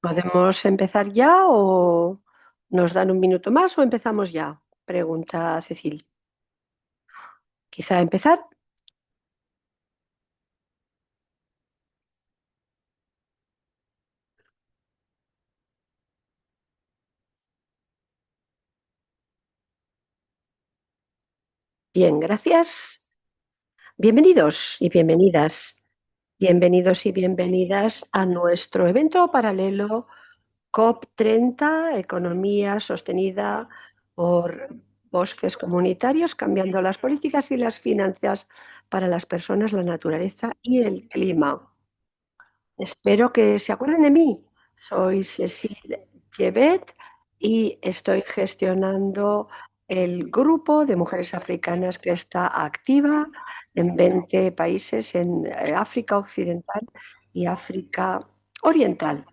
¿Podemos empezar ya o nos dan un minuto más o empezamos ya? Pregunta Cecil. Quizá empezar. Bien, gracias. Bienvenidos y bienvenidas. Bienvenidos y bienvenidas a nuestro evento paralelo COP30, Economía sostenida por bosques comunitarios, cambiando las políticas y las finanzas para las personas, la naturaleza y el clima. Espero que se acuerden de mí. Soy Cecile Chevet y estoy gestionando el grupo de mujeres africanas que está activa en 20 países en África Occidental y África Oriental.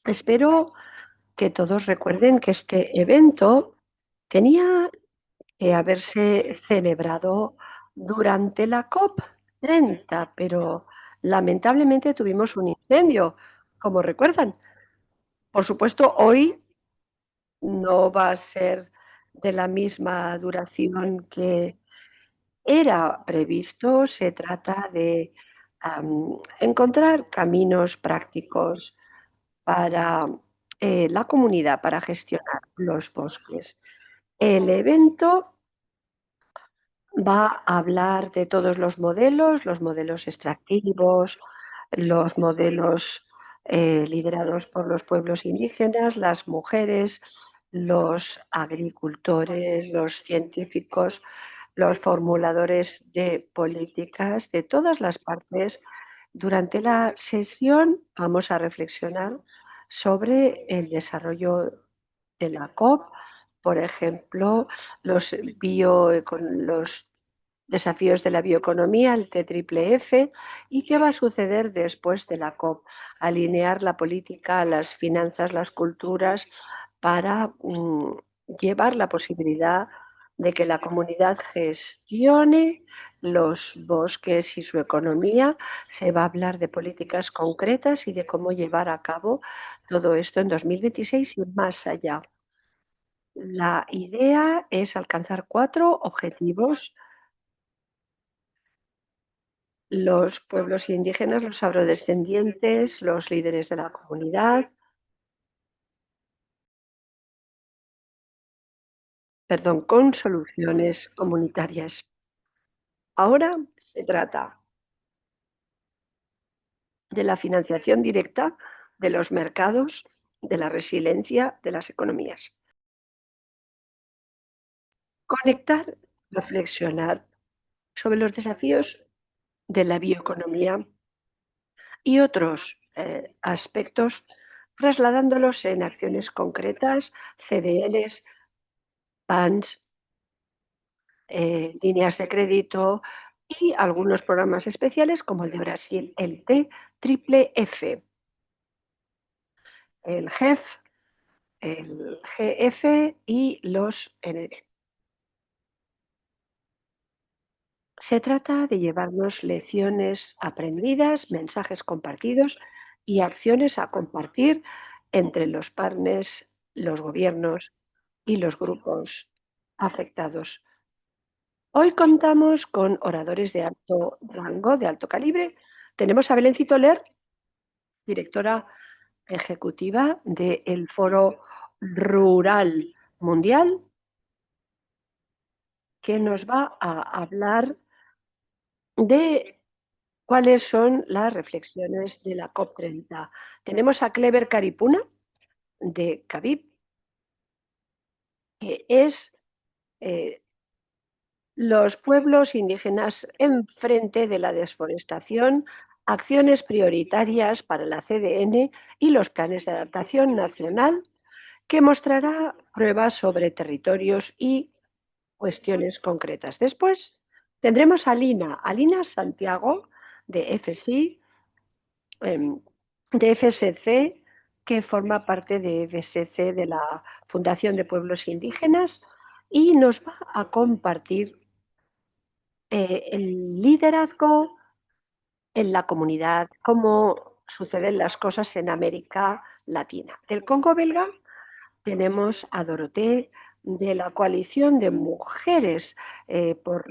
Espero que todos recuerden que este evento tenía que haberse celebrado durante la COP30, pero lamentablemente tuvimos un incendio, como recuerdan. Por supuesto, hoy no va a ser de la misma duración que era previsto. Se trata de encontrar caminos prácticos para la comunidad, para gestionar los bosques. El evento va a hablar de todos los modelos extractivos, los modelos liderados por los pueblos indígenas, las mujeres, los agricultores, los científicos, los formuladores de políticas de todas las partes. Durante la sesión vamos a reflexionar sobre el desarrollo de la COP, por ejemplo, los desafíos de la bioeconomía, el TFF, y qué va a suceder después de la COP. Alinear la política, las finanzas, las culturas para llevar la posibilidad de que la comunidad gestione los bosques y su economía. Se va a hablar de políticas concretas y de cómo llevar a cabo todo esto en 2026 y más allá. La idea es alcanzar 4 objetivos: los pueblos indígenas, los afrodescendientes, los líderes de la comunidad, perdón, con soluciones comunitarias. Ahora se trata de la financiación directa, de los mercados, de la resiliencia de las economías. Conectar, reflexionar sobre los desafíos de la bioeconomía y otros aspectos, trasladándolos en acciones concretas, CDLs, PANs, líneas de crédito y algunos programas especiales como el de Brasil, el TFF, el GEF, el GF y los ND. Se trata de llevarnos lecciones aprendidas, mensajes compartidos y acciones a compartir entre los partners, los gobiernos y los grupos afectados. Hoy contamos con oradores de alto rango, de alto calibre. Tenemos a Belén Toler, directora ejecutiva del Foro Rural Mundial, que nos va a hablar de cuáles son las reflexiones de la COP30. Tenemos a Clever Caripuna, de Cabib, que es los pueblos indígenas enfrente de la desforestación, acciones prioritarias para la CDN y los planes de adaptación nacional, que mostrará pruebas sobre territorios y cuestiones concretas. Después tendremos a Alina Santiago, de FSI, de FSC, que forma parte de FSC, de la Fundación de Pueblos Indígenas, y nos va a compartir el liderazgo en la comunidad, cómo suceden las cosas en América Latina. Del Congo belga tenemos a Dorothée de la Coalición de Mujeres por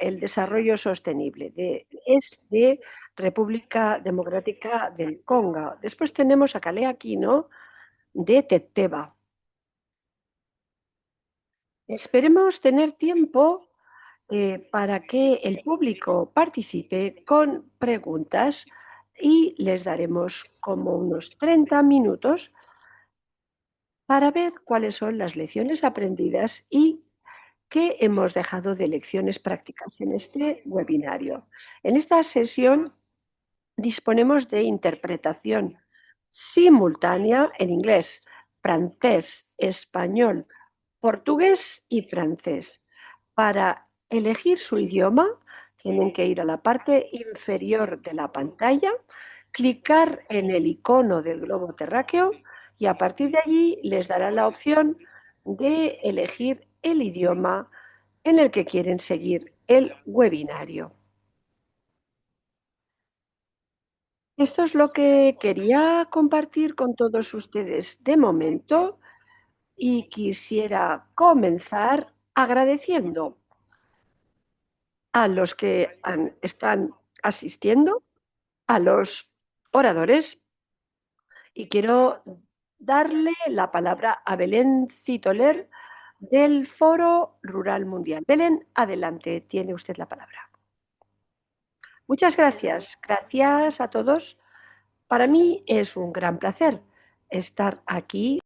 el Desarrollo Sostenible. Es de República Democrática del Congo. Después tenemos a Calea Aquino de Teteva. Esperemos tener tiempo para que el público participe con preguntas y les daremos como unos 30 minutos para ver cuáles son las lecciones aprendidas y qué hemos dejado de lecciones prácticas en este webinario. En esta sesión disponemos de interpretación simultánea en inglés, francés, español, portugués y francés. Para elegir su idioma, tienen que ir a la parte inferior de la pantalla, clicar en el icono del globo terráqueo y a partir de allí les dará la opción de elegir el idioma en el que quieren seguir el webinario. Esto es lo que quería compartir con todos ustedes de momento y quisiera comenzar agradeciendo a los que están asistiendo, a los oradores, y quiero darle la palabra a Belén Citoler del Foro Rural Mundial. Belén, adelante, tiene usted la palabra. Muchas gracias. Gracias a todos. Para mí es un gran placer estar aquí.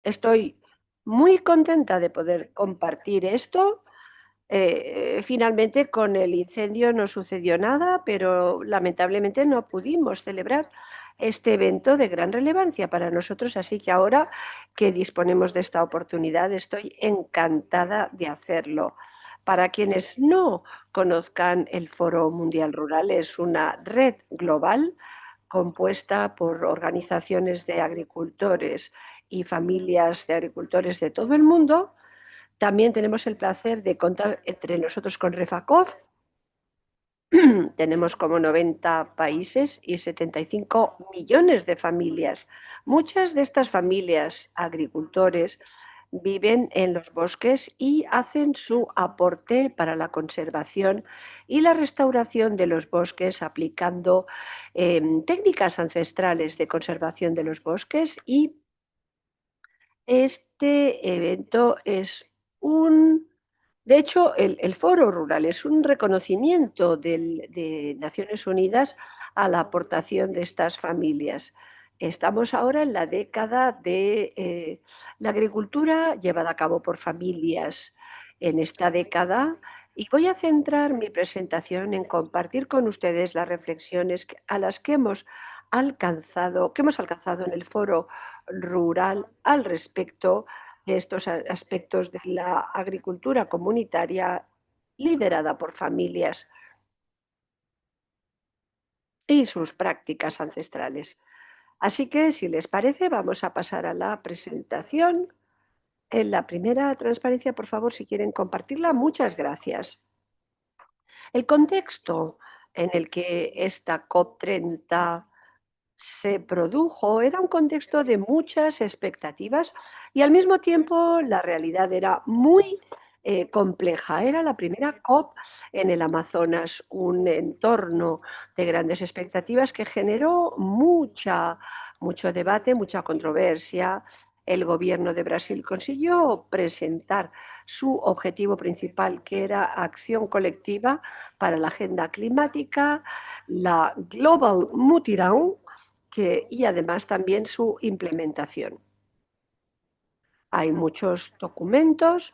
Estoy muy contenta de poder compartir esto. Finalmente con el incendio no sucedió nada, pero lamentablemente no pudimos celebrar este evento de gran relevancia para nosotros, así que ahora que disponemos de esta oportunidad estoy encantada de hacerlo. Para quienes no conozcan, el Foro Mundial Rural es una red global compuesta por organizaciones de agricultores y familias de agricultores de todo el mundo. También tenemos el placer de contar entre nosotros con Refacov. Tenemos como 90 países y 75 millones de familias. Muchas de estas familias, agricultores, viven en los bosques y hacen su aporte para la conservación y la restauración de los bosques aplicando técnicas ancestrales de conservación de los bosques, y este evento es de hecho, el Foro Rural es un reconocimiento de Naciones Unidas a la aportación de estas familias. Estamos ahora en la década de la agricultura llevada a cabo por familias en esta década, y voy a centrar mi presentación en compartir con ustedes las reflexiones a las que hemos alcanzado en el Foro Rural al respecto de estos aspectos de la agricultura comunitaria liderada por familias y sus prácticas ancestrales. Así que, si les parece, vamos a pasar a la presentación. En la primera transparencia, por favor, si quieren compartirla, muchas gracias. El contexto en el que esta COP30 se produjo era un contexto de muchas expectativas y al mismo tiempo la realidad era muy compleja. Era la primera COP en el Amazonas, un entorno de grandes expectativas que generó mucho debate, mucha controversia. El gobierno de Brasil consiguió presentar su objetivo principal, que era acción colectiva para la agenda climática, la Global Mutirão, y además también su implementación. Hay muchos documentos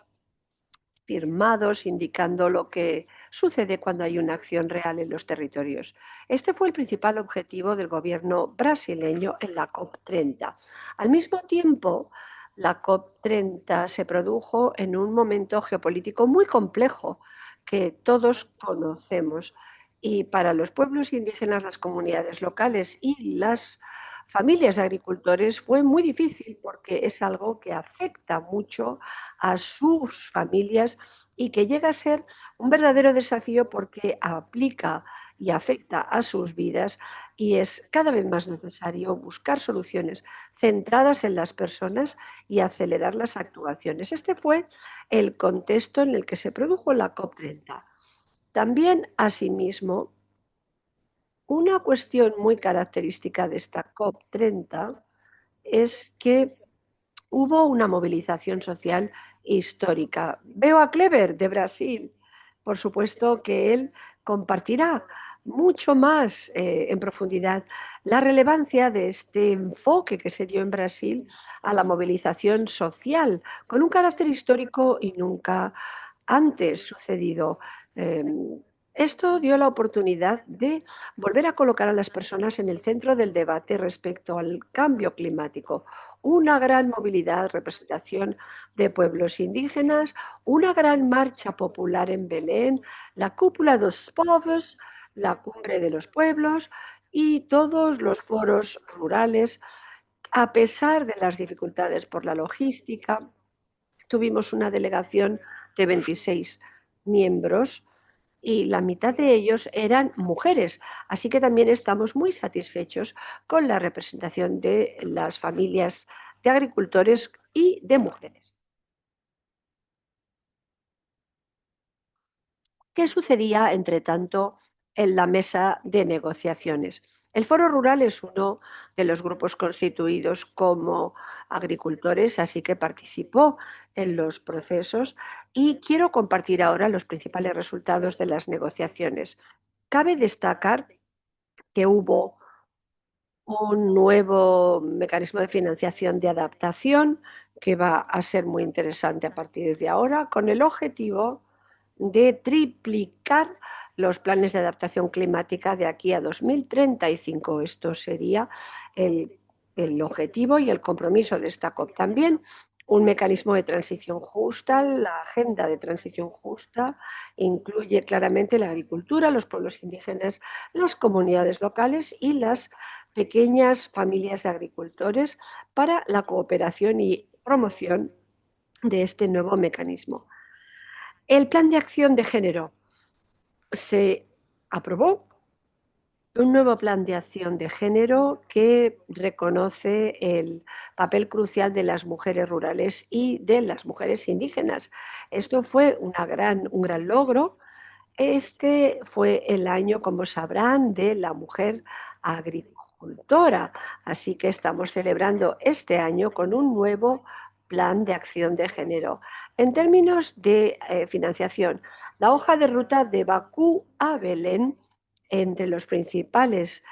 firmados indicando lo que sucede cuando hay una acción real en los territorios. Este fue el principal objetivo del gobierno brasileño en la COP30. Al mismo tiempo, la COP30 se produjo en un momento geopolítico muy complejo que todos conocemos. Y para los pueblos indígenas, las comunidades locales y las familias de agricultores fue muy difícil, porque es algo que afecta mucho a sus familias y que llega a ser un verdadero desafío porque aplica y afecta a sus vidas y es cada vez más necesario buscar soluciones centradas en las personas y acelerar las actuaciones. Este fue el contexto en el que se produjo la COP30. También, asimismo, una cuestión muy característica de esta COP30 es que hubo una movilización social histórica. Veo a Kleber de Brasil. Por supuesto que él compartirá mucho más en profundidad la relevancia de este enfoque que se dio en Brasil a la movilización social, con un carácter histórico y nunca antes sucedido. Esto dio la oportunidad de volver a colocar a las personas en el centro del debate respecto al cambio climático. Una gran movilidad, representación de pueblos indígenas, una gran marcha popular en Belén, la cúpula dos povos, la cumbre de los pueblos y todos los foros rurales. A pesar de las dificultades por la logística, tuvimos una delegación de 26 miembros y la mitad de ellos eran mujeres. Así que también estamos muy satisfechos con la representación de las familias de agricultores y de mujeres. ¿Qué sucedía, entre tanto, en la mesa de negociaciones? El Foro Rural es uno de los grupos constituidos como agricultores, así que participó en los procesos y quiero compartir ahora los principales resultados de las negociaciones. Cabe destacar que hubo un nuevo mecanismo de financiación de adaptación que va a ser muy interesante a partir de ahora, con el objetivo de triplicar los planes de adaptación climática de aquí a 2035. Esto sería el, el objetivo y el compromiso de esta COP. También un mecanismo de transición justa. La agenda de transición justa incluye claramente la agricultura, los pueblos indígenas, las comunidades locales y las pequeñas familias de agricultores para la cooperación y promoción de este nuevo mecanismo. El plan de acción de género se aprobó, un nuevo plan de acción de género que reconoce el papel crucial de las mujeres rurales y de las mujeres indígenas. Esto fue un gran logro. Este fue el año, como sabrán, de la mujer agricultora, así que estamos celebrando este año con un nuevo plan de acción de género. En términos de financiación, la hoja de ruta de Bakú a Belén, entre los principales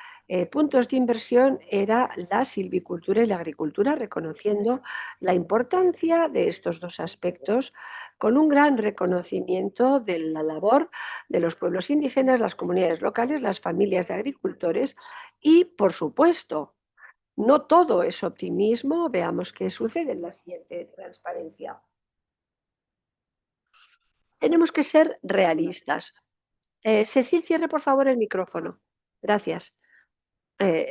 puntos de inversión era la silvicultura y la agricultura, reconociendo la importancia de estos dos aspectos con un gran reconocimiento de la labor de los pueblos indígenas, las comunidades locales, las familias de agricultores y, por supuesto, no todo es optimismo. Veamos qué sucede en la siguiente transparencia. Tenemos que ser realistas. Cecil, cierre por favor el micrófono. Gracias.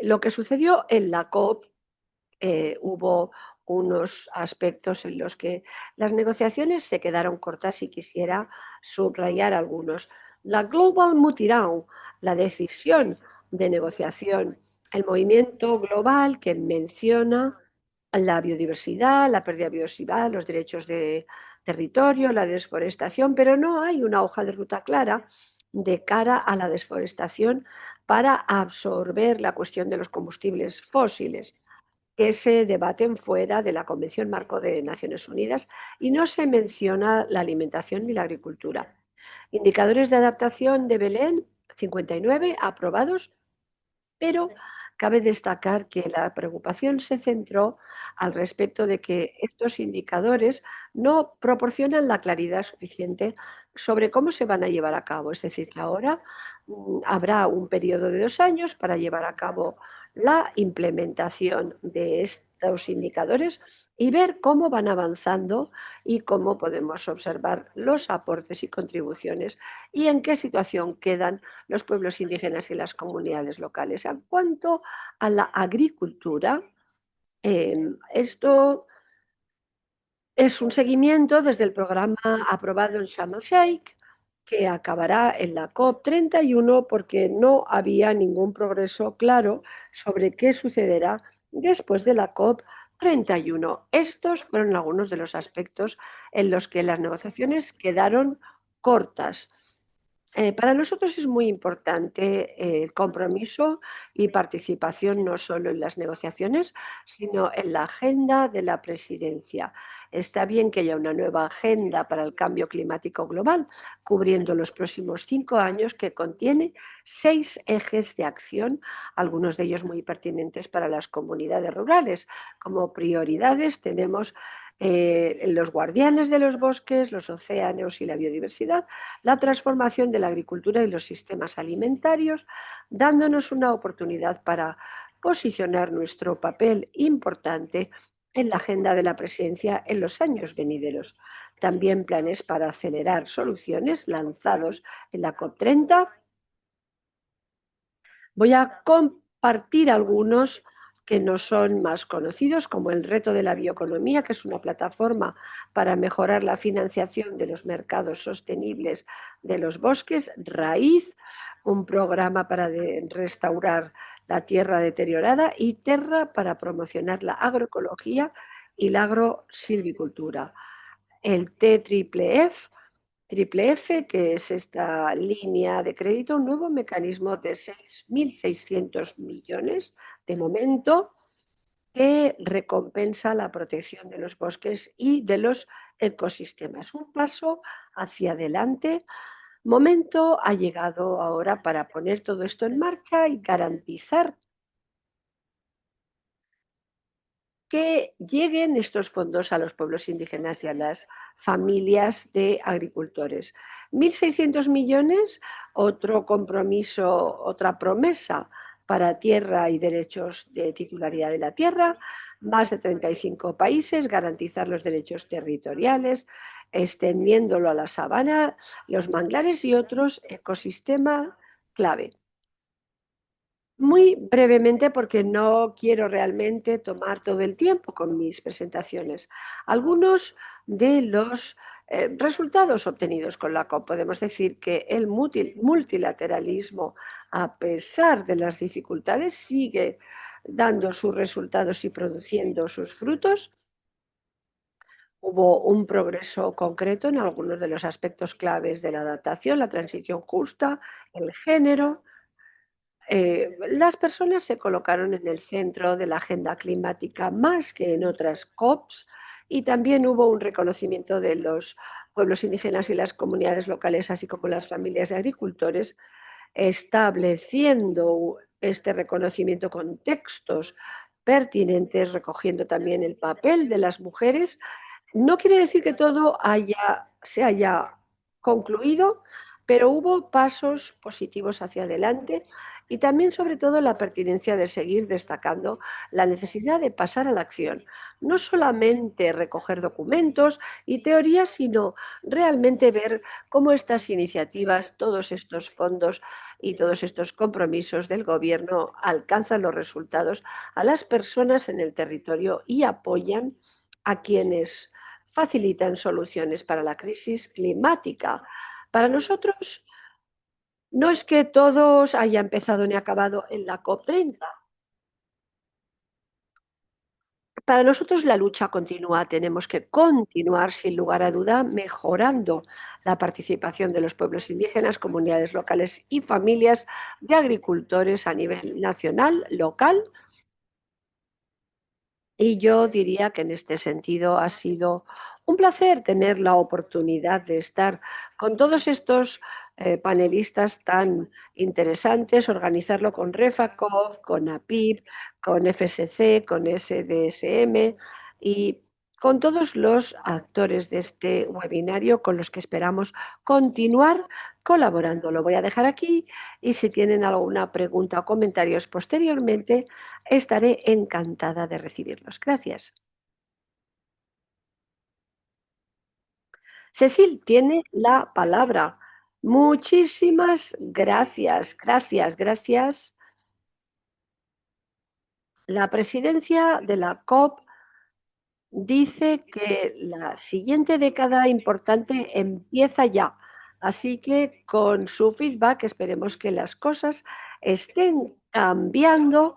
Lo que sucedió en la COP, hubo unos aspectos en los que las negociaciones se quedaron cortas y quisiera subrayar algunos. La Global Multiround, la decisión de negociación, el movimiento global que menciona la biodiversidad, la pérdida de biodiversidad, los derechos de territorio, la desforestación, pero no hay una hoja de ruta clara de cara a la desforestación para absorber la cuestión de los combustibles fósiles que se debaten fuera de la Convención Marco de Naciones Unidas y no se menciona la alimentación ni la agricultura. Indicadores de adaptación de Belén, 59 aprobados, pero cabe destacar que la preocupación se centró al respecto de que estos indicadores no proporcionan la claridad suficiente sobre cómo se van a llevar a cabo. Es decir, que ahora habrá un periodo de 2 años para llevar a cabo la implementación de estos indicadores y ver cómo van avanzando y cómo podemos observar los aportes y contribuciones y en qué situación quedan los pueblos indígenas y las comunidades locales. En cuanto a la agricultura, esto es un seguimiento desde el programa aprobado en Sharm el Sheikh que acabará en la COP 31 porque no había ningún progreso claro sobre qué sucederá después de la COP 31. Estos fueron algunos de los aspectos en los que las negociaciones quedaron cortas. Para nosotros es muy importante el compromiso y participación no solo en las negociaciones, sino en la agenda de la presidencia. Está bien que haya una nueva agenda para el cambio climático global, cubriendo los próximos 5 años, que contiene 6 ejes de acción, algunos de ellos muy pertinentes para las comunidades rurales. Como prioridades tenemos los guardianes de los bosques, los océanos y la biodiversidad, la transformación de la agricultura y los sistemas alimentarios, dándonos una oportunidad para posicionar nuestro papel importante en la agenda de la presidencia en los años venideros. También planes para acelerar soluciones lanzados en la COP 30. Voy a compartir algunos que no son más conocidos, como el reto de la bioeconomía, que es una plataforma para mejorar la financiación de los mercados sostenibles de los bosques; Raíz, un programa para restaurar la tierra deteriorada; y Terra, para promocionar la agroecología y la agrosilvicultura; el Triple F, que es esta línea de crédito, un nuevo mecanismo de 6.600 millones de momento, que recompensa la protección de los bosques y de los ecosistemas. Un paso hacia adelante. Momento ha llegado ahora para poner todo esto en marcha y garantizar que lleguen estos fondos a los pueblos indígenas y a las familias de agricultores. 1.600 millones, otro compromiso, otra promesa para tierra y derechos de titularidad de la tierra; más de 35 países, garantizar los derechos territoriales, extendiéndolo a la sabana, los manglares y otros ecosistemas clave. Muy brevemente, porque no quiero realmente tomar todo el tiempo con mis presentaciones. Algunos de los resultados obtenidos con la COP. Podemos decir que el multilateralismo, a pesar de las dificultades, sigue dando sus resultados y produciendo sus frutos. Hubo un progreso concreto en algunos de los aspectos claves de la adaptación, la transición justa, el género. Las personas se colocaron en el centro de la agenda climática más que en otras COPs, y también hubo un reconocimiento de los pueblos indígenas y las comunidades locales, así como las familias de agricultores, estableciendo este reconocimiento con textos pertinentes, recogiendo también el papel de las mujeres. No quiere decir que todo se haya concluido, pero hubo pasos positivos hacia adelante, y también, sobre todo, la pertinencia de seguir destacando la necesidad de pasar a la acción. No solamente recoger documentos y teorías, sino realmente ver cómo estas iniciativas, todos estos fondos y todos estos compromisos del gobierno alcanzan los resultados a las personas en el territorio y apoyan a quienes facilitan soluciones para la crisis climática. Para nosotros, no es que todos haya empezado ni acabado en la COP 30. Para nosotros la lucha continúa. Tenemos que continuar, sin lugar a duda, mejorando la participación de los pueblos indígenas, comunidades locales y familias de agricultores a nivel nacional, local. Y yo diría que en este sentido ha sido un placer tener la oportunidad de estar con todos estos panelistas tan interesantes, organizarlo con REFACOF, con APIP, con FSC, con SDSM y con todos los actores de este webinario, con los que esperamos continuar colaborando. Lo voy a dejar aquí, y si tienen alguna pregunta o comentarios posteriormente, estaré encantada de recibirlos. Gracias. Cecil tiene la palabra. Muchísimas gracias, gracias, gracias. La presidencia de la COP dice que la siguiente década importante empieza ya. Así que con su feedback esperemos que las cosas estén cambiando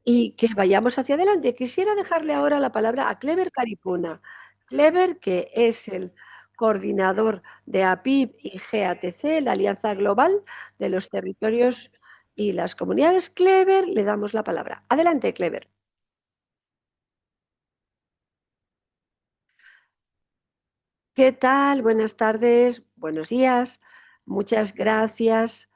y que vayamos hacia adelante. Quisiera dejarle ahora la palabra a Clever Caripuna. Clever, que es el coordinador de APIB y GATC, la Alianza Global de los Territorios y las Comunidades. Clever, le damos la palabra. Adelante, Clever. ¿Qué tal? Buenas tardes, buenos días. Muchas gracias.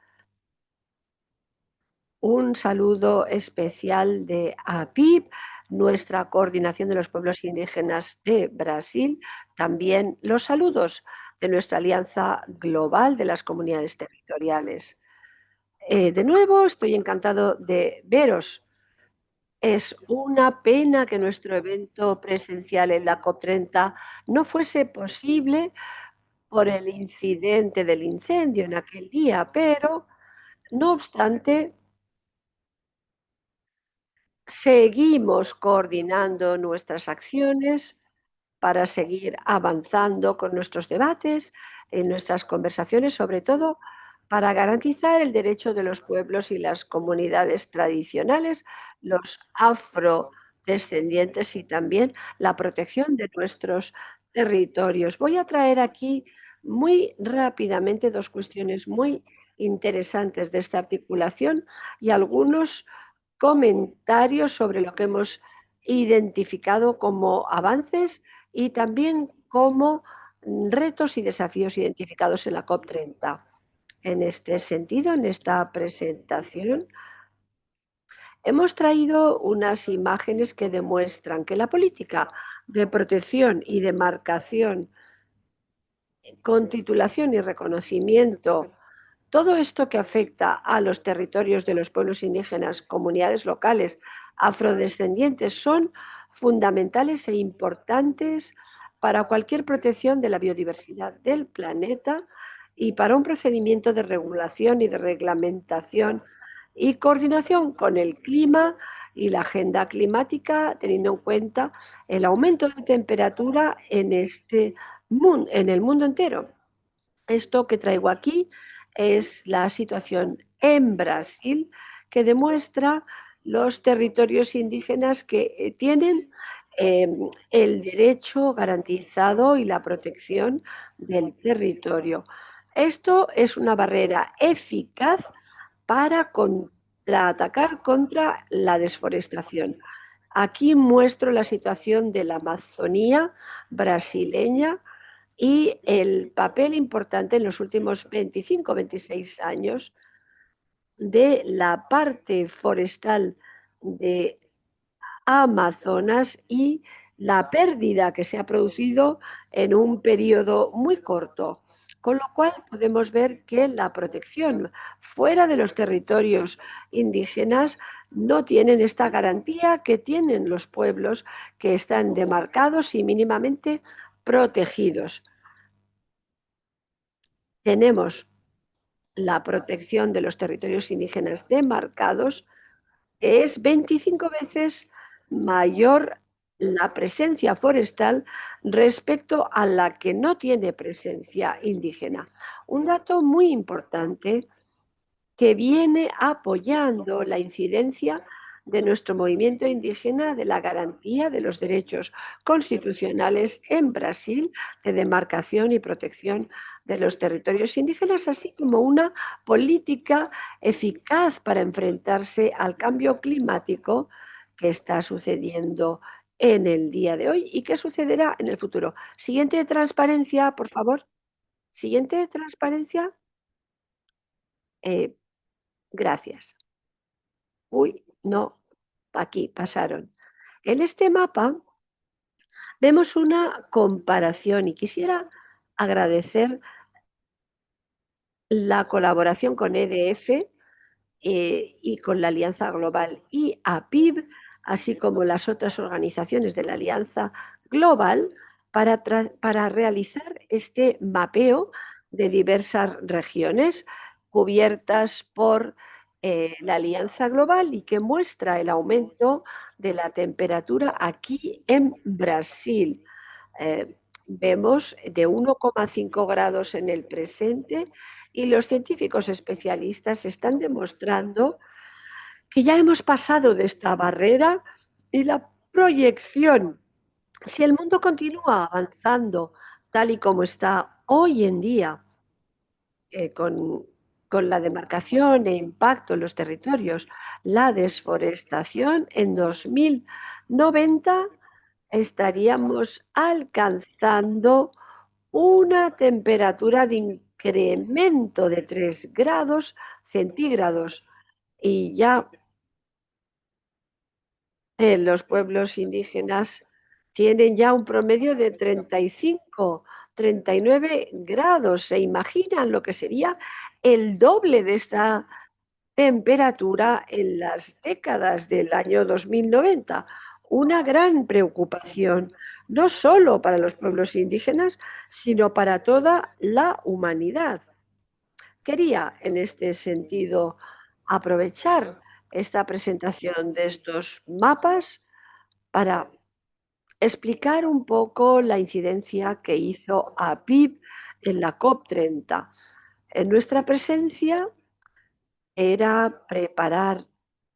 Un saludo especial de APIB, nuestra Coordinación de los Pueblos Indígenas de Brasil. También los saludos de nuestra Alianza Global de las Comunidades Territoriales. De nuevo, estoy encantado de veros. Es una pena que nuestro evento presencial en la COP30 no fuese posible por el incidente del incendio en aquel día, pero no obstante, seguimos coordinando nuestras acciones para seguir avanzando con nuestros debates, en nuestras conversaciones, sobre todo para garantizar el derecho de los pueblos y las comunidades tradicionales, los afrodescendientes y también la protección de nuestros territorios. Voy a traer aquí muy rápidamente dos cuestiones muy interesantes de esta articulación y algunos comentarios sobre lo que hemos identificado como avances y también como retos y desafíos identificados en la COP30. En este sentido, en esta presentación, hemos traído unas imágenes que demuestran que la política de protección y de marcación con titulación y reconocimiento, todo esto que afecta a los territorios de los pueblos indígenas, comunidades locales, afrodescendientes, son fundamentales e importantes para cualquier protección de la biodiversidad del planeta y para un procedimiento de regulación y de reglamentación y coordinación con el clima y la agenda climática, teniendo en cuenta el aumento de temperatura en el mundo entero. Esto que traigo aquí es la situación en Brasil que demuestra los territorios indígenas que tienen eh, el derecho garantizado y la protección del territorio. Esto es una barrera eficaz para contraatacar contra la desforestación. Aquí muestro la situación de la Amazonía brasileña y el papel importante en los últimos 25, 26 años de la parte forestal de Amazonas y la pérdida que se ha producido en un periodo muy corto. Con lo cual podemos ver que la protección fuera de los territorios indígenas no tienen esta garantía que tienen los pueblos que están demarcados y mínimamente protegidos. Tenemos la protección de los territorios indígenas demarcados, que es 25 veces mayor la presencia forestal respecto a la que no tiene presencia indígena. Un dato muy importante que viene apoyando la incidencia de nuestro movimiento indígena de la garantía de los derechos constitucionales en Brasil de demarcación y protección de los territorios indígenas, así como una política eficaz para enfrentarse al cambio climático que está sucediendo en el día de hoy y que sucederá en el futuro. Siguiente transparencia, por favor. Siguiente transparencia. Eh, gracias. Uy, no, aquí pasaron. En este mapa vemos una comparación y quisiera agradecer la colaboración con EDF y con la Alianza Global y APIB, así como las otras organizaciones de la Alianza Global, para realizar este mapeo de diversas regiones cubiertas por la Alianza Global y que muestra el aumento de la temperatura aquí en Brasil. vemos de 1,5 grados en el presente y los científicos especialistas están demostrando que ya hemos pasado de esta barrera y la proyección. Si el mundo continúa avanzando tal y como está hoy en día, con la demarcación e impacto en los territorios, la desforestación, en 2090 estaríamos alcanzando una temperatura de incremento de 3 grados centígrados y ya los pueblos indígenas tienen ya un promedio de 35, 39 grados. ¿Se imaginan lo que sería el doble de esta temperatura en las décadas del año 2090? Una gran preocupación, no solo para los pueblos indígenas, sino para toda la humanidad. Quería, en este sentido, aprovechar esta presentación de estos mapas para explicar un poco la incidencia que hizo APIP en la COP30. En nuestra presencia era preparar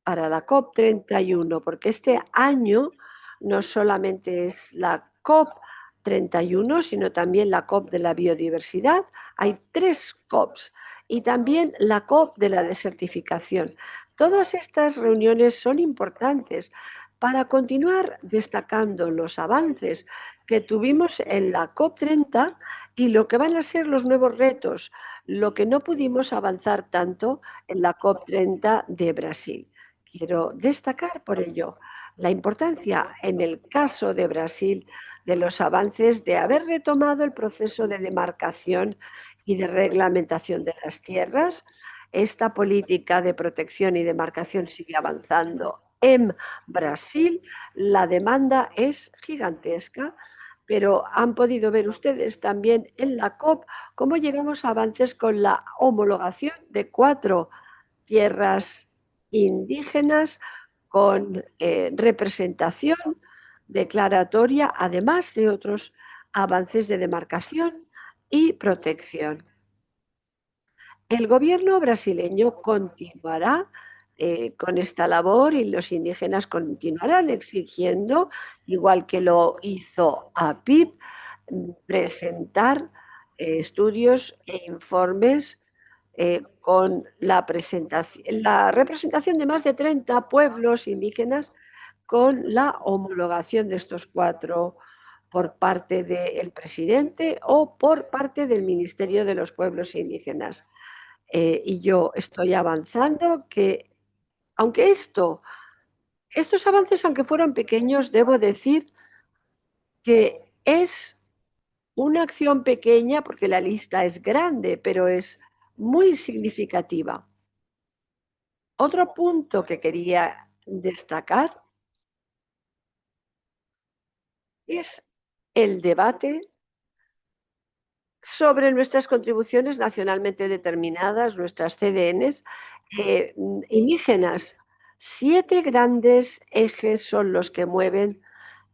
para la COP31, porque este año no solamente es la COP31, sino también la COP de la biodiversidad. Hay 3 COPs y también la COP de la desertificación. Todas estas reuniones son importantes para continuar destacando los avances que tuvimos en la COP30 y lo que van a ser los nuevos retos, lo que no pudimos avanzar tanto en la COP30 de Brasil. Quiero destacar por ello la importancia, en el caso de Brasil, de los avances de haber retomado el proceso de demarcación y de reglamentación de las tierras. Esta política de protección y demarcación sigue avanzando en Brasil. La demanda es gigantesca, pero han podido ver ustedes también en la COP cómo llegamos a avances con la homologación de 4 tierras indígenas con representación declaratoria, además de otros avances de demarcación y protección. El gobierno brasileño continuará con esta labor y los indígenas continuarán exigiendo, igual que lo hizo APIP, presentar estudios e informes con la representación de más de 30 pueblos indígenas con la homologación de estos 4 por parte del presidente o por parte del Ministerio de los Pueblos Indígenas. Y yo estoy avanzando que, aunque estos avances, aunque fueron pequeños, debo decir que es una acción pequeña porque la lista es grande, pero es muy significativa. Otro punto que quería destacar es el debate sobre nuestras contribuciones nacionalmente determinadas, nuestras CDNs indígenas. 7 grandes ejes son los que mueven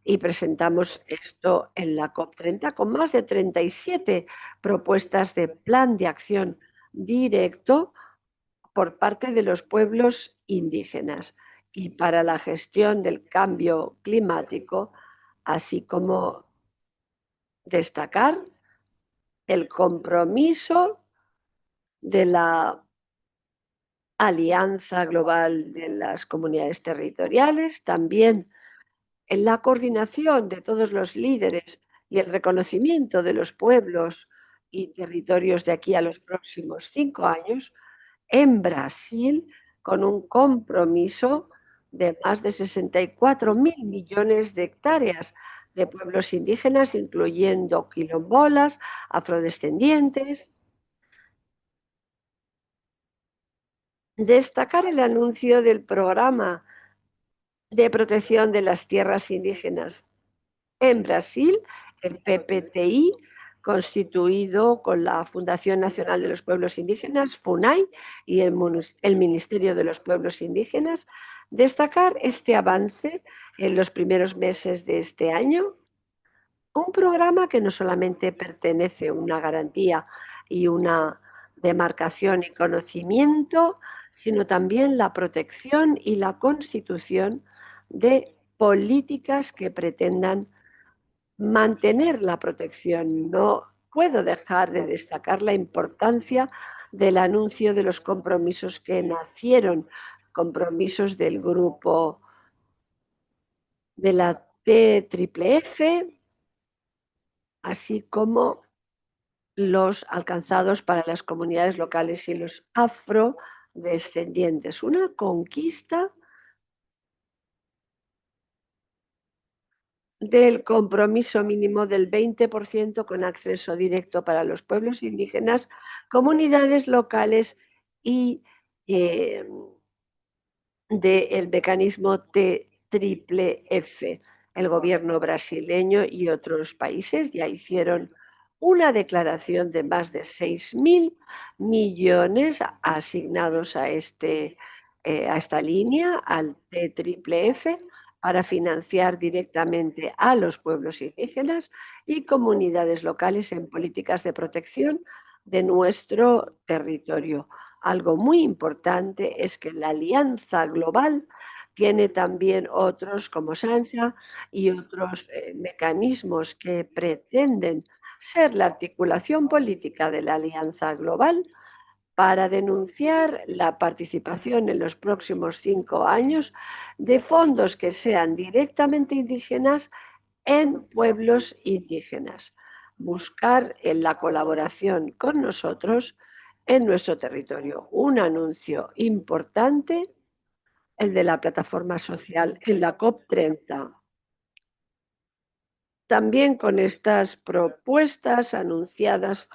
y presentamos esto en la COP30 con más de 37 propuestas de plan de acción directo por parte de los pueblos indígenas y para la gestión del cambio climático, así como destacar el compromiso de la Alianza Global de las Comunidades Territoriales, también en la coordinación de todos los líderes y el reconocimiento de los pueblos y territorios de aquí a los próximos 5 años, en Brasil, con un compromiso de más de 64.000 millones de hectáreas de pueblos indígenas, incluyendo quilombolas, afrodescendientes. Destacar el anuncio del programa de protección de las tierras indígenas en Brasil, el PPTI, constituido con la Fundación Nacional de los Pueblos Indígenas, FUNAI, y el Ministerio de los Pueblos Indígenas. Destacar este avance en los primeros meses de este año Un programa que no solamente pertenece una garantía y una demarcación y conocimiento, sino también la protección y la constitución de políticas que pretendan mantener la protección. No puedo dejar de destacar la importancia del anuncio de los compromisos que nacieron, compromisos del grupo de la TFF, así como los alcanzados para las comunidades locales y los afrodescendientes. Una conquista del compromiso mínimo del 20% con acceso directo para los pueblos indígenas, comunidades locales y eh, del mecanismo TFF. El gobierno brasileño y otros países ya hicieron una declaración de más de 6.000 millones asignados a esta línea, al TFF, para financiar directamente a los pueblos indígenas y comunidades locales en políticas de protección de nuestro territorio. Algo muy importante es que la alianza global tiene también otros como SANSA y otros mecanismos que pretenden ser la articulación política de la alianza global para denunciar la participación en los próximos 5 años de fondos que sean directamente indígenas en pueblos indígenas. Buscar en la colaboración con nosotros en nuestro territorio. Un anuncio importante, el de la plataforma social en la COP30. También con estas propuestas anunciadas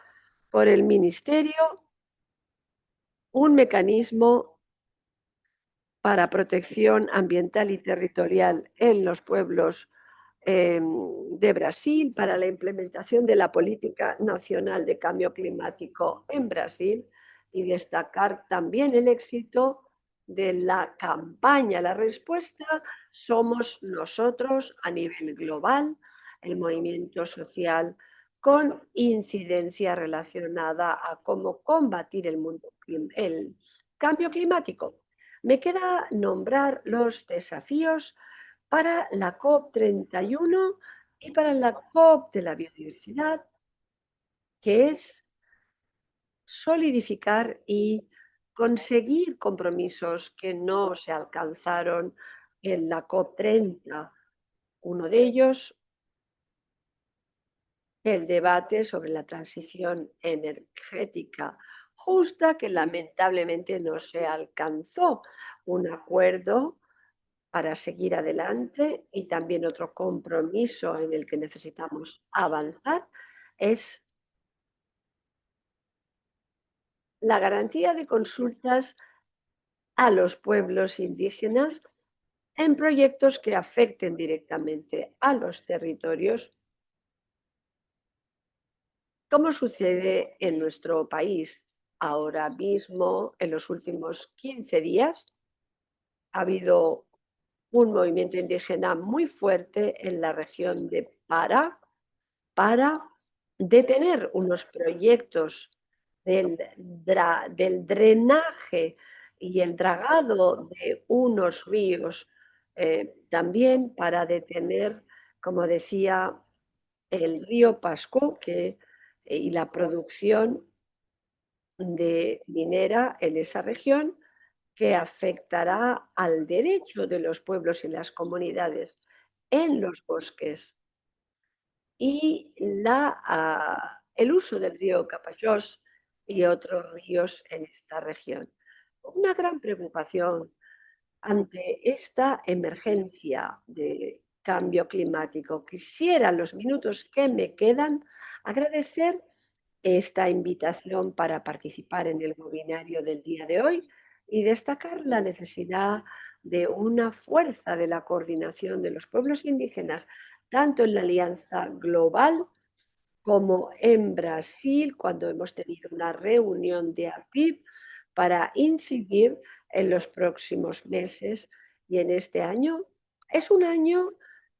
por el Ministerio, un mecanismo para protección ambiental y territorial en los pueblos de Brasil, para la implementación de la política nacional de cambio climático en Brasil y destacar también el éxito de la campaña. La respuesta somos nosotros a nivel global, el movimiento social con incidencia relacionada a cómo combatir el cambio climático. Me queda nombrar los desafíos para la COP31 y para la COP de la biodiversidad, que es solidificar y conseguir compromisos que no se alcanzaron en la COP30. Uno de ellos, el debate sobre la transición energética justa, que lamentablemente no se alcanzó un acuerdo para seguir adelante, y también otro compromiso en el que necesitamos avanzar es la garantía de consultas a los pueblos indígenas en proyectos que afecten directamente a los territorios, como sucede en nuestro país. Ahora mismo, en los últimos 15 días, ha habido un movimiento indígena muy fuerte en la región de Pará para detener unos proyectos del drenaje y el dragado de unos ríos, también para detener, como decía, el río Pasco y la producción de minera en esa región, que afectará al derecho de los pueblos y las comunidades en los bosques y el uso del río Capachós y otros ríos en esta región. Una gran preocupación ante esta emergencia de cambio climático. Quisiera, en los minutos que me quedan, agradecer esta invitación para participar en el webinario del día de hoy y destacar la necesidad de una fuerza de la coordinación de los pueblos indígenas, tanto en la Alianza Global como en Brasil, cuando hemos tenido una reunión de APIP para incidir en los próximos meses y en este año. Es un año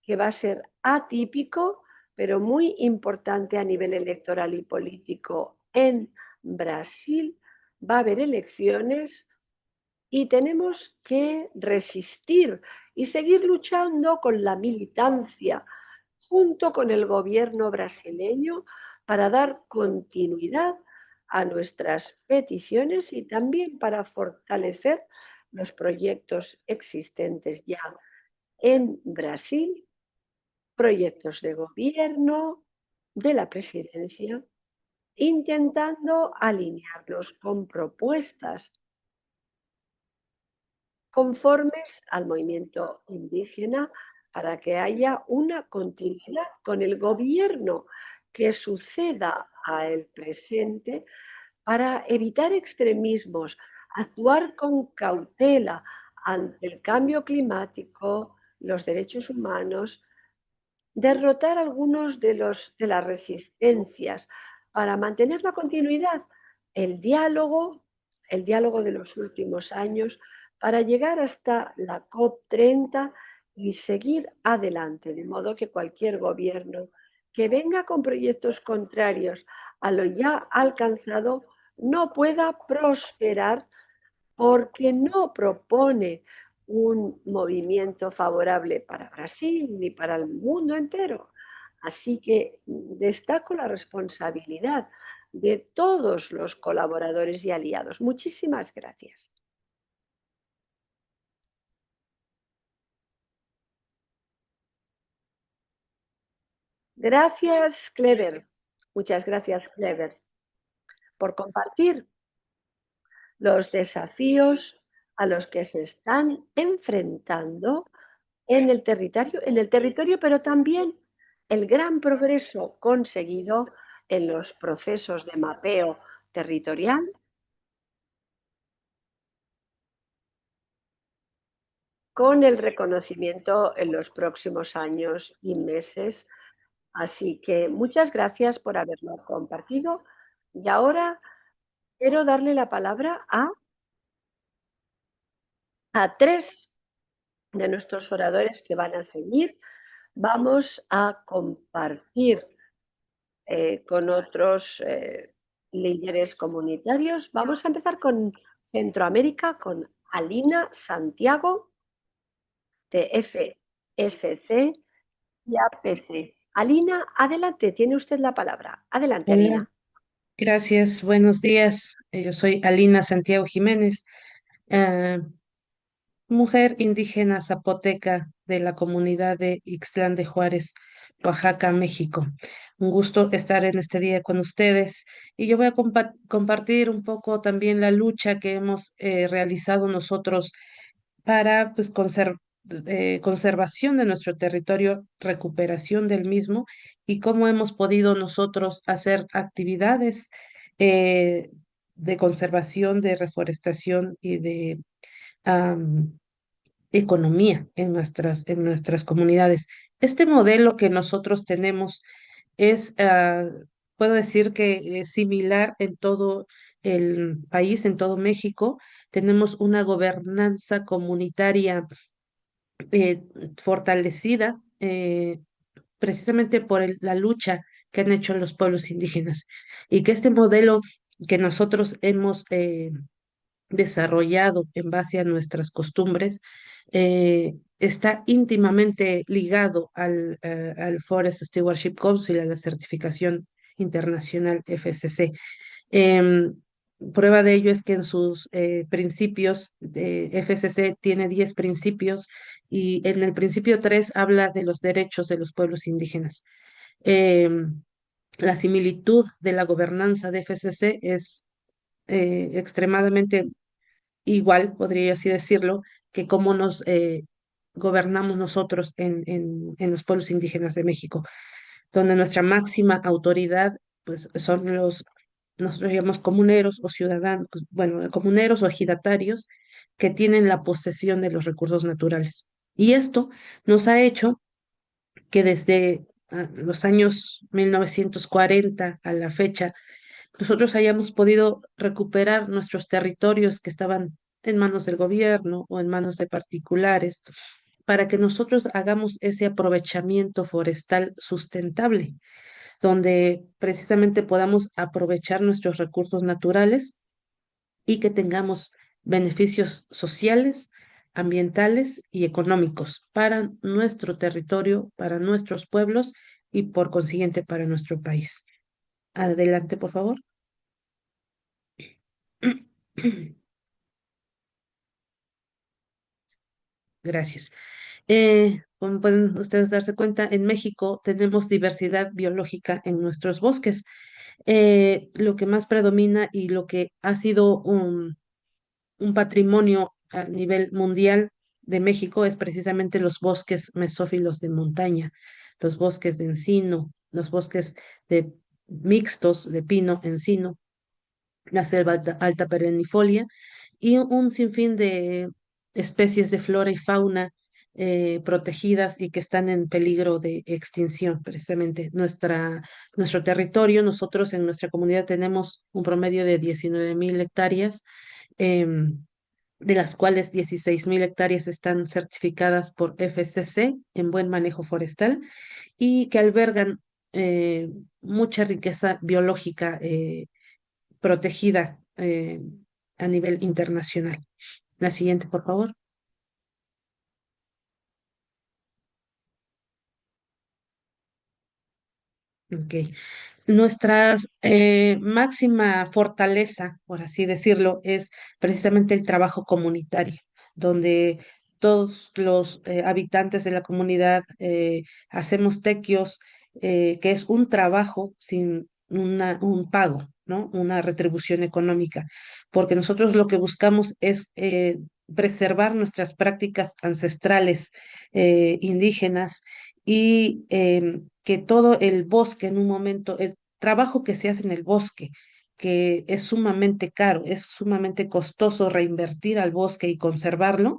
que va a ser atípico, pero muy importante a nivel electoral y político. En Brasil va a haber elecciones y tenemos que resistir y seguir luchando con la militancia junto con el gobierno brasileño para dar continuidad a nuestras peticiones y también para fortalecer los proyectos existentes ya en Brasil, proyectos de gobierno, de la presidencia, intentando alinearlos con propuestas conformes al movimiento indígena para que haya una continuidad con el gobierno que suceda al presente para evitar extremismos, actuar con cautela ante el cambio climático, los derechos humanos, derrotar algunos de las resistencias para mantener la continuidad, el diálogo de los últimos años, para llegar hasta la COP30 y seguir adelante, de modo que cualquier gobierno que venga con proyectos contrarios a lo ya alcanzado no pueda prosperar porque no propone un movimiento favorable para Brasil ni para el mundo entero. Así que destaco la responsabilidad de todos los colaboradores y aliados. Muchísimas gracias. Gracias, Clever. Muchas gracias, Clever, por compartir los desafíos a los que se están enfrentando en el territorio, pero también el gran progreso conseguido en los procesos de mapeo territorial con el reconocimiento en los próximos años y meses. Así que muchas gracias por haberlo compartido. Y ahora quiero darle la palabra a tres de nuestros oradores que van a seguir. Vamos a compartir con otros líderes comunitarios. Vamos a empezar con Centroamérica, con Alina Santiago de FSC y APC. Alina, adelante, tiene usted la palabra. Adelante, Hola, Alina. gracias, buenos días. Yo soy Alina Santiago Jiménez, eh, mujer indígena zapoteca de la comunidad de Ixtlán de Juárez, Oaxaca, México. Un gusto estar en este día con ustedes y yo voy a compartir un poco también la lucha que hemos realizado nosotros para pues, conservación de nuestro territorio, recuperación del mismo y cómo hemos podido nosotros hacer actividades eh, de conservación, de reforestación y de am, economía en nuestras comunidades. Este modelo que nosotros tenemos es, puedo decir que es similar en todo el país, en todo México. Tenemos una gobernanza comunitaria eh, fortalecida precisamente por la lucha que han hecho los pueblos indígenas y que este modelo que nosotros hemos desarrollado en base a nuestras costumbres está íntimamente ligado al Forest Stewardship Council, a la certificación internacional FSC. Em, Prueba de ello es que en sus principios, FCC tiene 10 principios y en el principio 3 habla de los derechos de los pueblos indígenas. Em, la similitud de la gobernanza de FCC es extremadamente igual, podría así decirlo, que cómo nos gobernamos nosotros en los pueblos indígenas de México, donde nuestra máxima autoridad pues son nosotros llamamos comuneros o ciudadanos, pues, bueno, comuneros o ejidatarios que tienen la posesión de los recursos naturales. Y esto nos ha hecho que desde los años 1940 a la fecha, nosotros hayamos podido recuperar nuestros territorios que estaban en manos del gobierno o en manos de particulares para que nosotros hagamos ese aprovechamiento forestal sustentable, donde precisamente podamos aprovechar nuestros recursos naturales y que tengamos beneficios sociales, ambientales y económicos para nuestro territorio, para nuestros pueblos y por consiguiente para nuestro país. Adelante, por favor. Gracias. Como pueden ustedes darse cuenta, en México tenemos diversidad biológica en nuestros bosques. Lo que más predomina y lo que ha sido un patrimonio a nivel mundial de México es precisamente los bosques mesófilos de montaña, los bosques de encino, los bosques de mixtos de pino, encino, la selva alta perennifolia y un sinfín de especies de flora y fauna protegidas y que están en peligro de extinción. Precisamente nuestro territorio, nosotros en nuestra comunidad tenemos un promedio de 19.000 hectáreas, de las cuales 16.000 hectáreas están certificadas por FCC en buen manejo forestal y que albergan mucha riqueza biológica protegida a nivel internacional. La siguiente, por favor. Ok. Nuestra máxima fortaleza, por así decirlo, es precisamente el trabajo comunitario, donde todos los habitantes de la comunidad hacemos tequios, que es un trabajo sin un pago, ¿no? Una retribución económica, porque nosotros lo que buscamos es preservar nuestras prácticas ancestrales indígenas y que todo el bosque en un momento, el trabajo que se hace en el bosque, que es sumamente caro, es sumamente costoso reinvertir al bosque y conservarlo,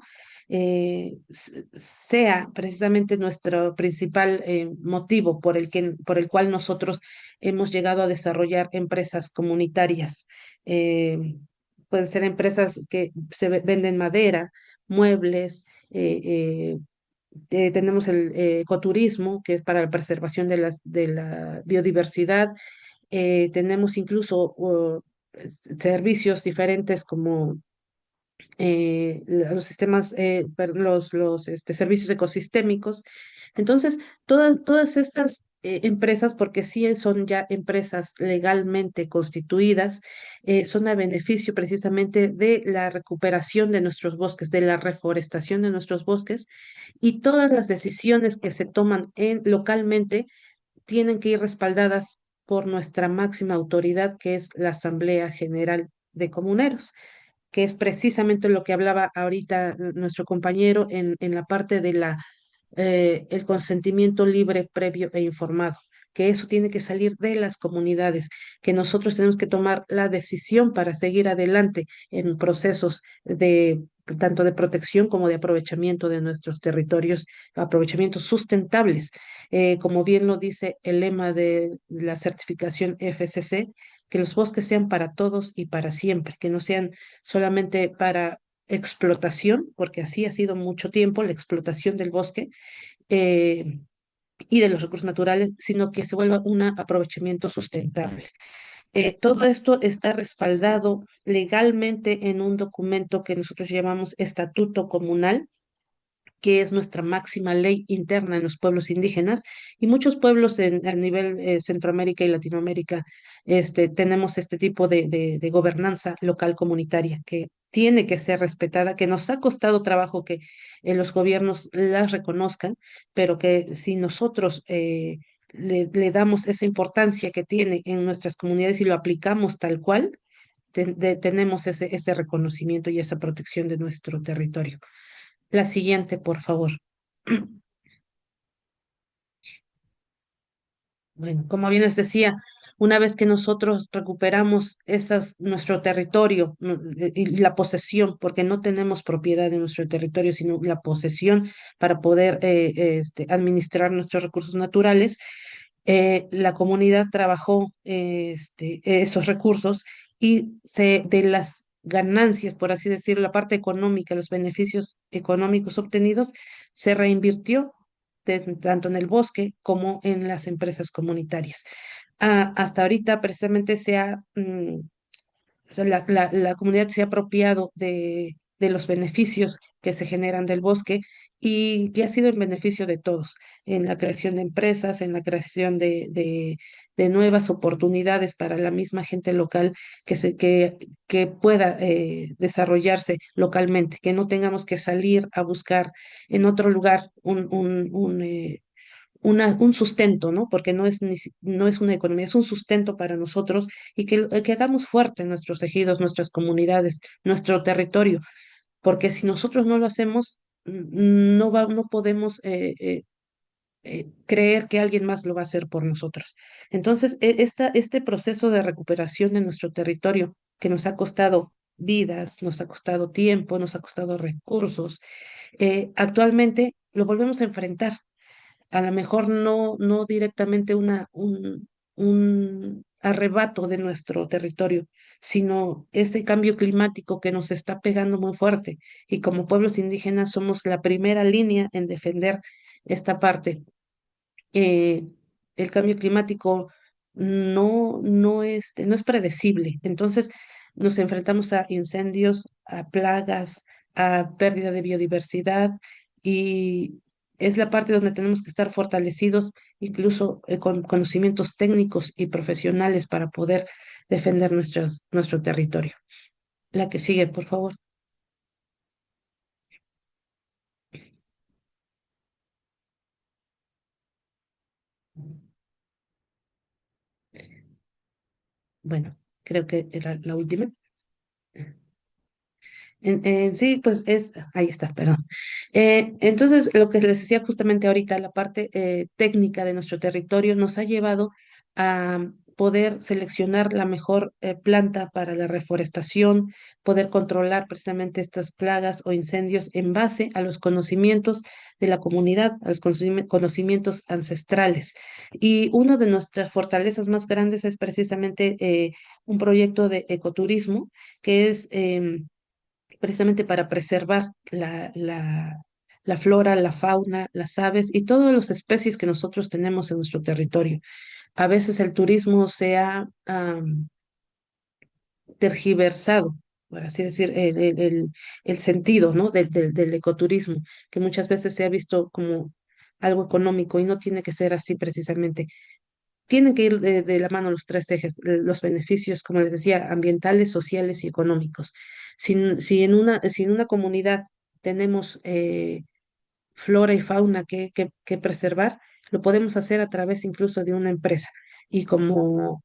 sea precisamente nuestro principal motivo por el cual nosotros hemos llegado a desarrollar empresas comunitarias. Eh, Pueden ser empresas que venden madera, muebles, tenemos el ecoturismo, que es para la preservación de la biodiversidad. Tenemos incluso servicios diferentes como los sistemas, servicios ecosistémicos. Entonces, todas estas empresas, porque sí son ya empresas legalmente constituidas, son a beneficio precisamente de la recuperación de nuestros bosques, de la reforestación de nuestros bosques, y todas las decisiones que se toman localmente tienen que ir respaldadas por nuestra máxima autoridad, que es la Asamblea General de Comuneros, que es precisamente lo que hablaba ahorita nuestro compañero en la parte de el consentimiento libre, previo e informado, que eso tiene que salir de las comunidades, que nosotros tenemos que tomar la decisión para seguir adelante en procesos de tanto de protección como de aprovechamiento de nuestros territorios, aprovechamientos sustentables. Como bien lo dice el lema de la certificación FCC, que los bosques sean para todos y para siempre, que no sean solamente para explotación, porque así ha sido mucho tiempo la explotación del bosque eh, y de los recursos naturales, sino que se vuelva un aprovechamiento sustentable. Todo esto está respaldado legalmente en un documento que nosotros llamamos Estatuto Comunal, que es nuestra máxima ley interna en los pueblos indígenas, y muchos pueblos a nivel Centroamérica y Latinoamérica tenemos este tipo de gobernanza local comunitaria que tiene que ser respetada, que nos ha costado trabajo que los gobiernos las reconozcan, pero que si nosotros le damos esa importancia que tiene en nuestras comunidades y lo aplicamos tal cual, tenemos ese reconocimiento y esa protección de nuestro territorio. La siguiente, por favor. Bueno, como bien les decía, una vez que nosotros recuperamos nuestro territorio y la posesión, porque no tenemos propiedad de nuestro territorio, sino la posesión para poder administrar nuestros recursos naturales, la comunidad trabajó esos recursos y de las ganancias, por así decirlo, la parte económica, los beneficios económicos obtenidos, se reinvirtió tanto en el bosque como en las empresas comunitarias. Hasta ahorita precisamente o sea, la comunidad se ha apropiado de los beneficios que se generan del bosque y que ha sido en beneficio de todos, en la creación de empresas, en la creación de nuevas oportunidades para la misma gente local que pueda desarrollarse localmente, que no tengamos que salir a buscar en otro lugar un sustento, ¿no? Porque no es una economía, es un sustento para nosotros y que hagamos fuerte nuestros ejidos, nuestras comunidades, nuestro territorio, porque si nosotros no lo hacemos, no podemos creer que alguien más lo va a hacer por nosotros. Entonces, este proceso de recuperación de nuestro territorio que nos ha costado vidas, nos ha costado tiempo, nos ha costado recursos, actualmente lo volvemos a enfrentar, a lo mejor no directamente un arrebato de nuestro territorio, sino ese cambio climático que nos está pegando muy fuerte. Y como pueblos indígenas somos la primera línea en defender esta parte. eh, el cambio climático no es predecible. Entonces, nos enfrentamos a incendios, a plagas, a pérdida de biodiversidad y es la parte donde tenemos que estar fortalecidos, incluso con conocimientos técnicos y profesionales para poder defender nuestro territorio. La que sigue, por favor. Bueno, creo que era la última. Sí, pues ahí está, perdón. Entonces, lo que les decía justamente ahorita, la parte técnica de nuestro territorio nos ha llevado a poder seleccionar la mejor planta para la reforestación, poder controlar precisamente estas plagas o incendios en base a los conocimientos de la comunidad, a los conocimientos ancestrales. Y una de nuestras fortalezas más grandes es precisamente un proyecto de ecoturismo que es precisamente para preservar la flora, la fauna, las aves y todas las especies que nosotros tenemos en nuestro territorio. A veces el turismo se ha tergiversado, por así decir, el sentido, ¿no? del ecoturismo, que muchas veces se ha visto como algo económico y no tiene que ser así precisamente. Tienen que ir de la mano los tres ejes, los beneficios, como les decía, ambientales, sociales y económicos. Si en una comunidad tenemos flora y fauna que preservar, lo podemos hacer a través incluso de una empresa. Y como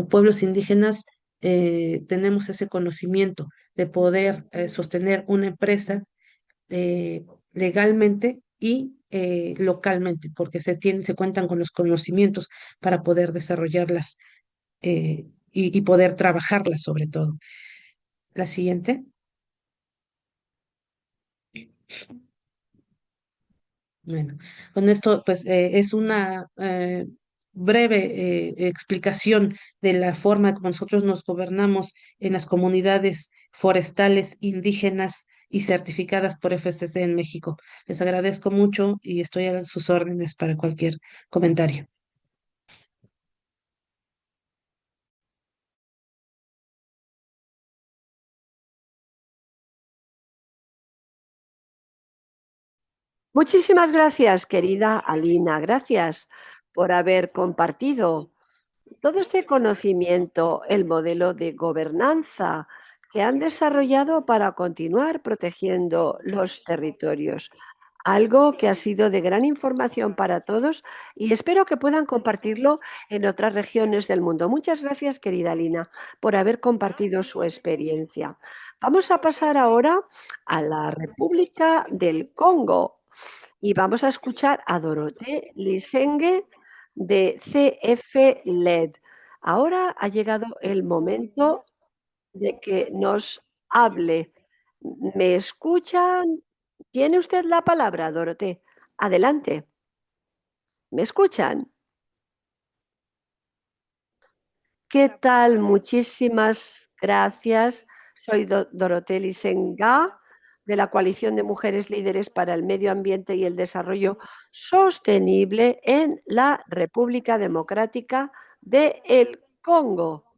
pueblos indígenas tenemos ese conocimiento de poder sostener una empresa legalmente y localmente, porque se cuentan con los conocimientos para poder desarrollarlas y poder trabajarlas sobre todo. La siguiente. Bueno, con esto pues es una breve explicación de la forma como nosotros nos gobernamos en las comunidades forestales indígenas y certificadas por FCC en México. Les agradezco mucho y estoy a sus órdenes para cualquier comentario. Muchísimas gracias, querida Alina. Gracias por haber compartido todo este conocimiento, el modelo de gobernanza que han desarrollado para continuar protegiendo los territorios. Algo que ha sido de gran información para todos y espero que puedan compartirlo en otras regiones del mundo. Muchas gracias, querida Lina, por haber compartido su experiencia. Vamos a pasar ahora a la República del Congo y vamos a escuchar a Dorothée Lisengue de CF LED. Ahora ha llegado el momento de que nos hable. ¿Me escuchan? ¿Tiene usted la palabra, Dorothée? Adelante. ¿Me escuchan? ¿Qué tal? Muchísimas gracias. Soy Dorotely Senga, de la Coalición de Mujeres Líderes para el Medio Ambiente y el Desarrollo Sostenible en la República Democrática de el Congo.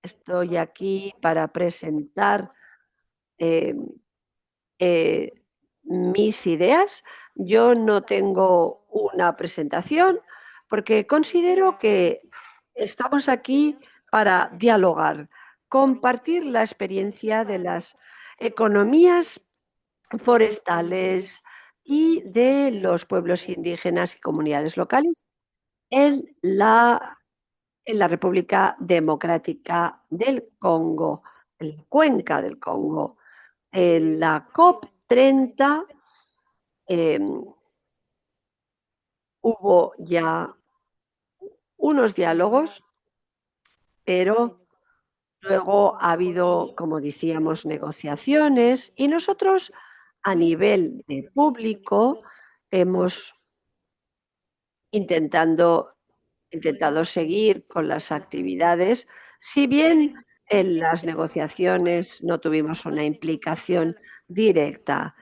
Estoy aquí para presentar eh, eh, mis ideas. Yo no tengo una presentación porque considero que estamos aquí para dialogar, compartir la experiencia de las economías forestales y de los pueblos indígenas y comunidades locales en la República Democrática del Congo, en la cuenca del Congo. En la COP30 eh, hubo ya unos diálogos, pero luego ha habido, como decíamos, negociaciones y nosotros a nivel de público hemos intentando, intentado seguir con las actividades, si bien en las negociaciones no tuvimos una implicación directa.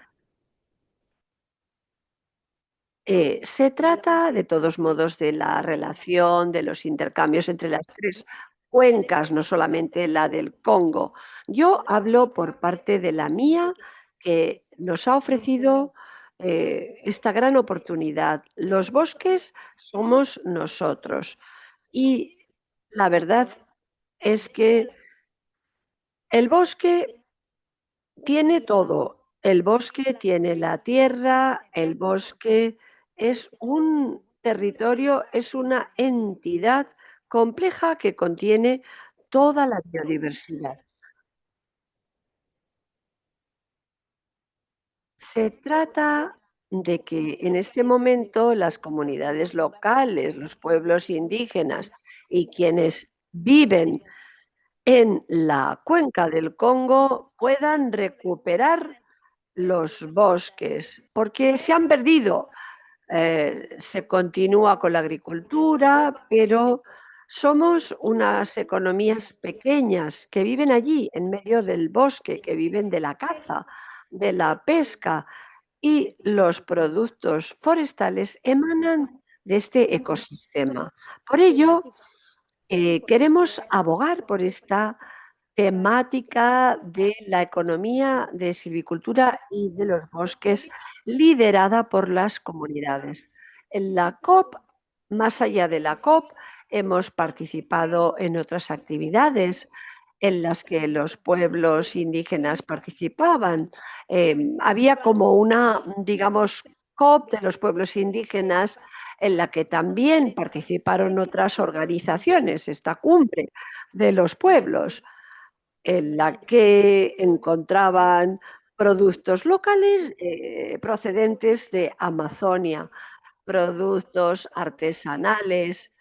Se trata, de todos modos, de la relación, de los intercambios entre las tres cuencas, no solamente la del Congo. Yo hablo por parte de la mía, que nos ha ofrecido esta gran oportunidad. Los bosques somos nosotros. Y la verdad es que el bosque tiene todo. El bosque tiene la tierra, el bosque es un territorio, es una entidad compleja que contiene toda la biodiversidad. Se trata de que en este momento las comunidades locales, los pueblos indígenas y quienes viven en la cuenca del Congo puedan recuperar los bosques, porque se han perdido. Se continúa con la agricultura, pero somos unas economías pequeñas que viven allí, en medio del bosque, que viven de la caza, de la pesca, y los productos forestales emanan de este ecosistema. Por ello, queremos abogar por esta temática de la economía de silvicultura y de los bosques liderada por las comunidades. En la COP, más allá de la COP, hemos participado en otras actividades en las que los pueblos indígenas participaban. Había como una, digamos, COP de los pueblos indígenas en la que también participaron otras organizaciones, esta cumbre de los pueblos en la que encontraban productos locales procedentes de Amazonia, productos artesanales.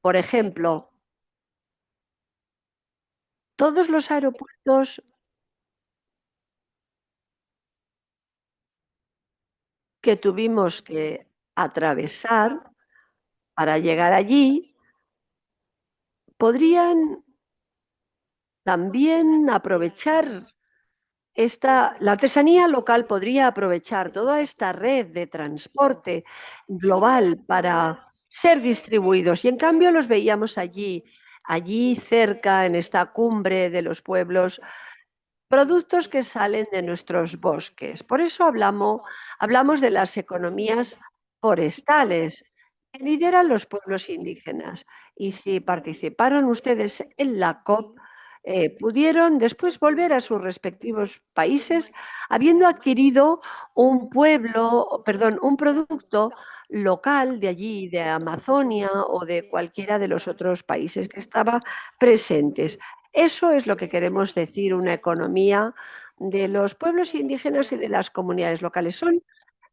Por ejemplo, todos los aeropuertos que tuvimos que atravesar para llegar allí podrían también aprovechar la artesanía local podría aprovechar toda esta red de transporte global para ser distribuidos y en cambio los veíamos allí cerca en esta cumbre de los pueblos, productos que salen de nuestros bosques. Por eso hablamos de las economías forestales que lideran los pueblos indígenas. Y si participaron ustedes en la COP, pudieron después volver a sus respectivos países habiendo adquirido un producto local de allí, de Amazonia o de cualquiera de los otros países que estaba presentes. Eso es lo que queremos decir, una economía de los pueblos indígenas y de las comunidades locales. Son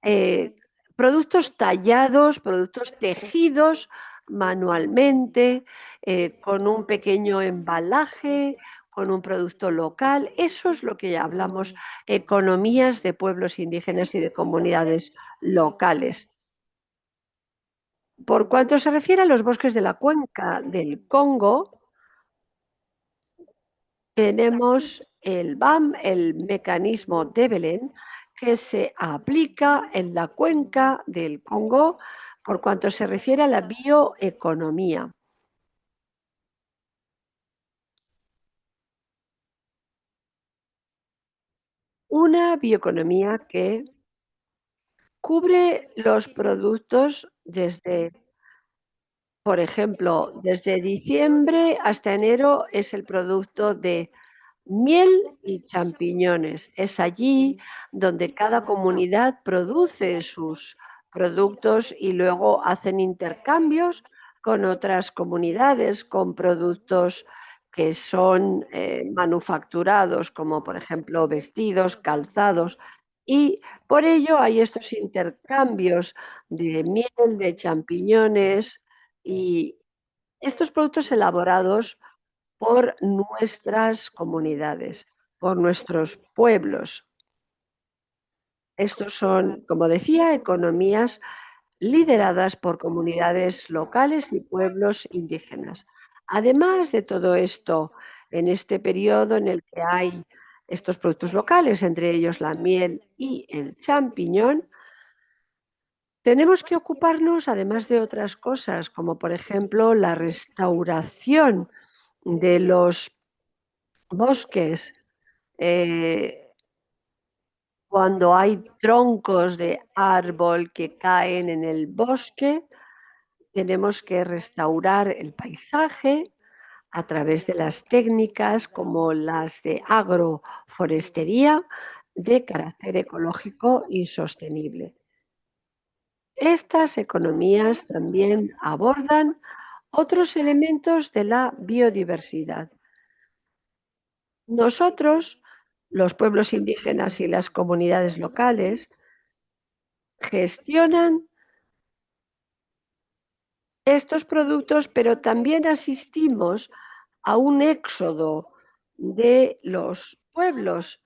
eh, productos tallados, productos tejidos manualmente, con un pequeño embalaje, con un producto local. Eso es lo que hablamos, economías de pueblos indígenas y de comunidades locales. Por cuanto se refiere a los bosques de la cuenca del Congo, tenemos el BAM, el mecanismo de Belén, que se aplica en la cuenca del Congo por cuanto se refiere a la bioeconomía. Una bioeconomía que cubre los productos desde, por ejemplo, desde diciembre hasta enero es el producto de miel y champiñones. Es allí donde cada comunidad produce sus productos y luego hacen intercambios con otras comunidades, con productos que son manufacturados, como por ejemplo vestidos, calzados, y por ello hay estos intercambios de miel, de champiñones y estos productos elaborados por nuestras comunidades, por nuestros pueblos. Estos son, como decía, economías lideradas por comunidades locales y pueblos indígenas. Además de todo esto, en este periodo en el que hay estos productos locales, entre ellos la miel y el champiñón, tenemos que ocuparnos, además de otras cosas, como por ejemplo la restauración de los bosques, cuando hay troncos de árbol que caen en el bosque, tenemos que restaurar el paisaje a través de las técnicas como las de agroforestería de carácter ecológico y sostenible. Estas economías también abordan otros elementos de la biodiversidad. Nosotros, los pueblos indígenas y las comunidades locales, gestionan estos productos, pero también asistimos a un éxodo de los pueblos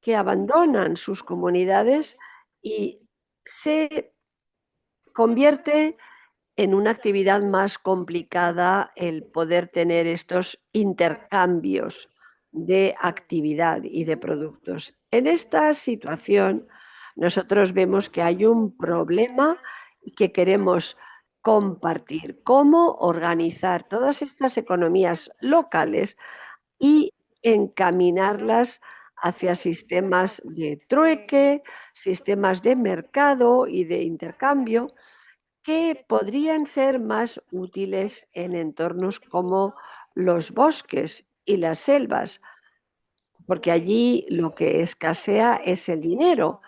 que abandonan sus comunidades y se convierte en una actividad más complicada el poder tener estos intercambios de actividad y de productos. En esta situación, nosotros vemos que hay un problema que queremos compartir, cómo organizar todas estas economías locales y encaminarlas hacia sistemas de trueque, sistemas de mercado y de intercambio que podrían ser más útiles en entornos como los bosques y las selvas, porque allí lo que escasea es el dinero,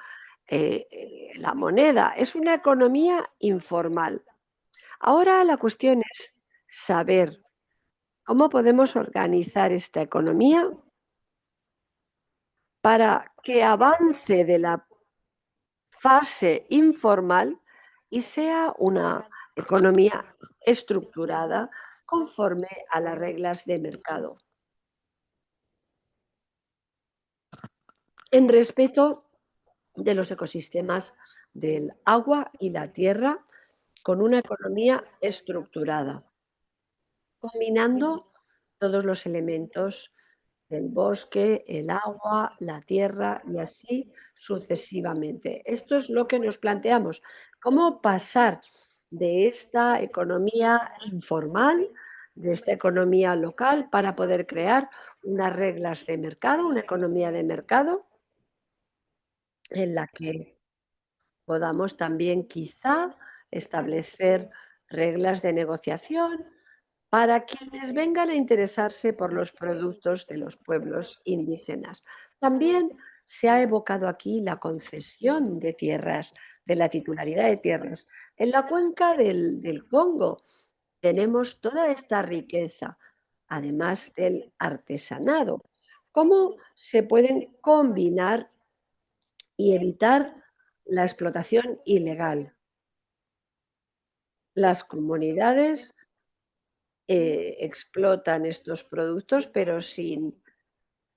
la moneda, es una economía informal. Ahora la cuestión es saber cómo podemos organizar esta economía para que avance de la fase informal y sea una economía estructurada conforme a las reglas de mercado, en respeto de los ecosistemas del agua y la tierra, con una economía estructurada, combinando todos los elementos del bosque, el agua, la tierra y así sucesivamente. Esto es lo que nos planteamos, cómo pasar de esta economía informal, de esta economía local, para poder crear unas reglas de mercado, una economía de mercado en la que podamos también quizá establecer reglas de negociación para quienes vengan a interesarse por los productos de los pueblos indígenas. También se ha evocado aquí la concesión de tierras, de la titularidad de tierras. En la cuenca del Congo tenemos toda esta riqueza, además del artesanado. ¿Cómo se pueden combinar y evitar la explotación ilegal? Las comunidades explotan estos productos, pero sin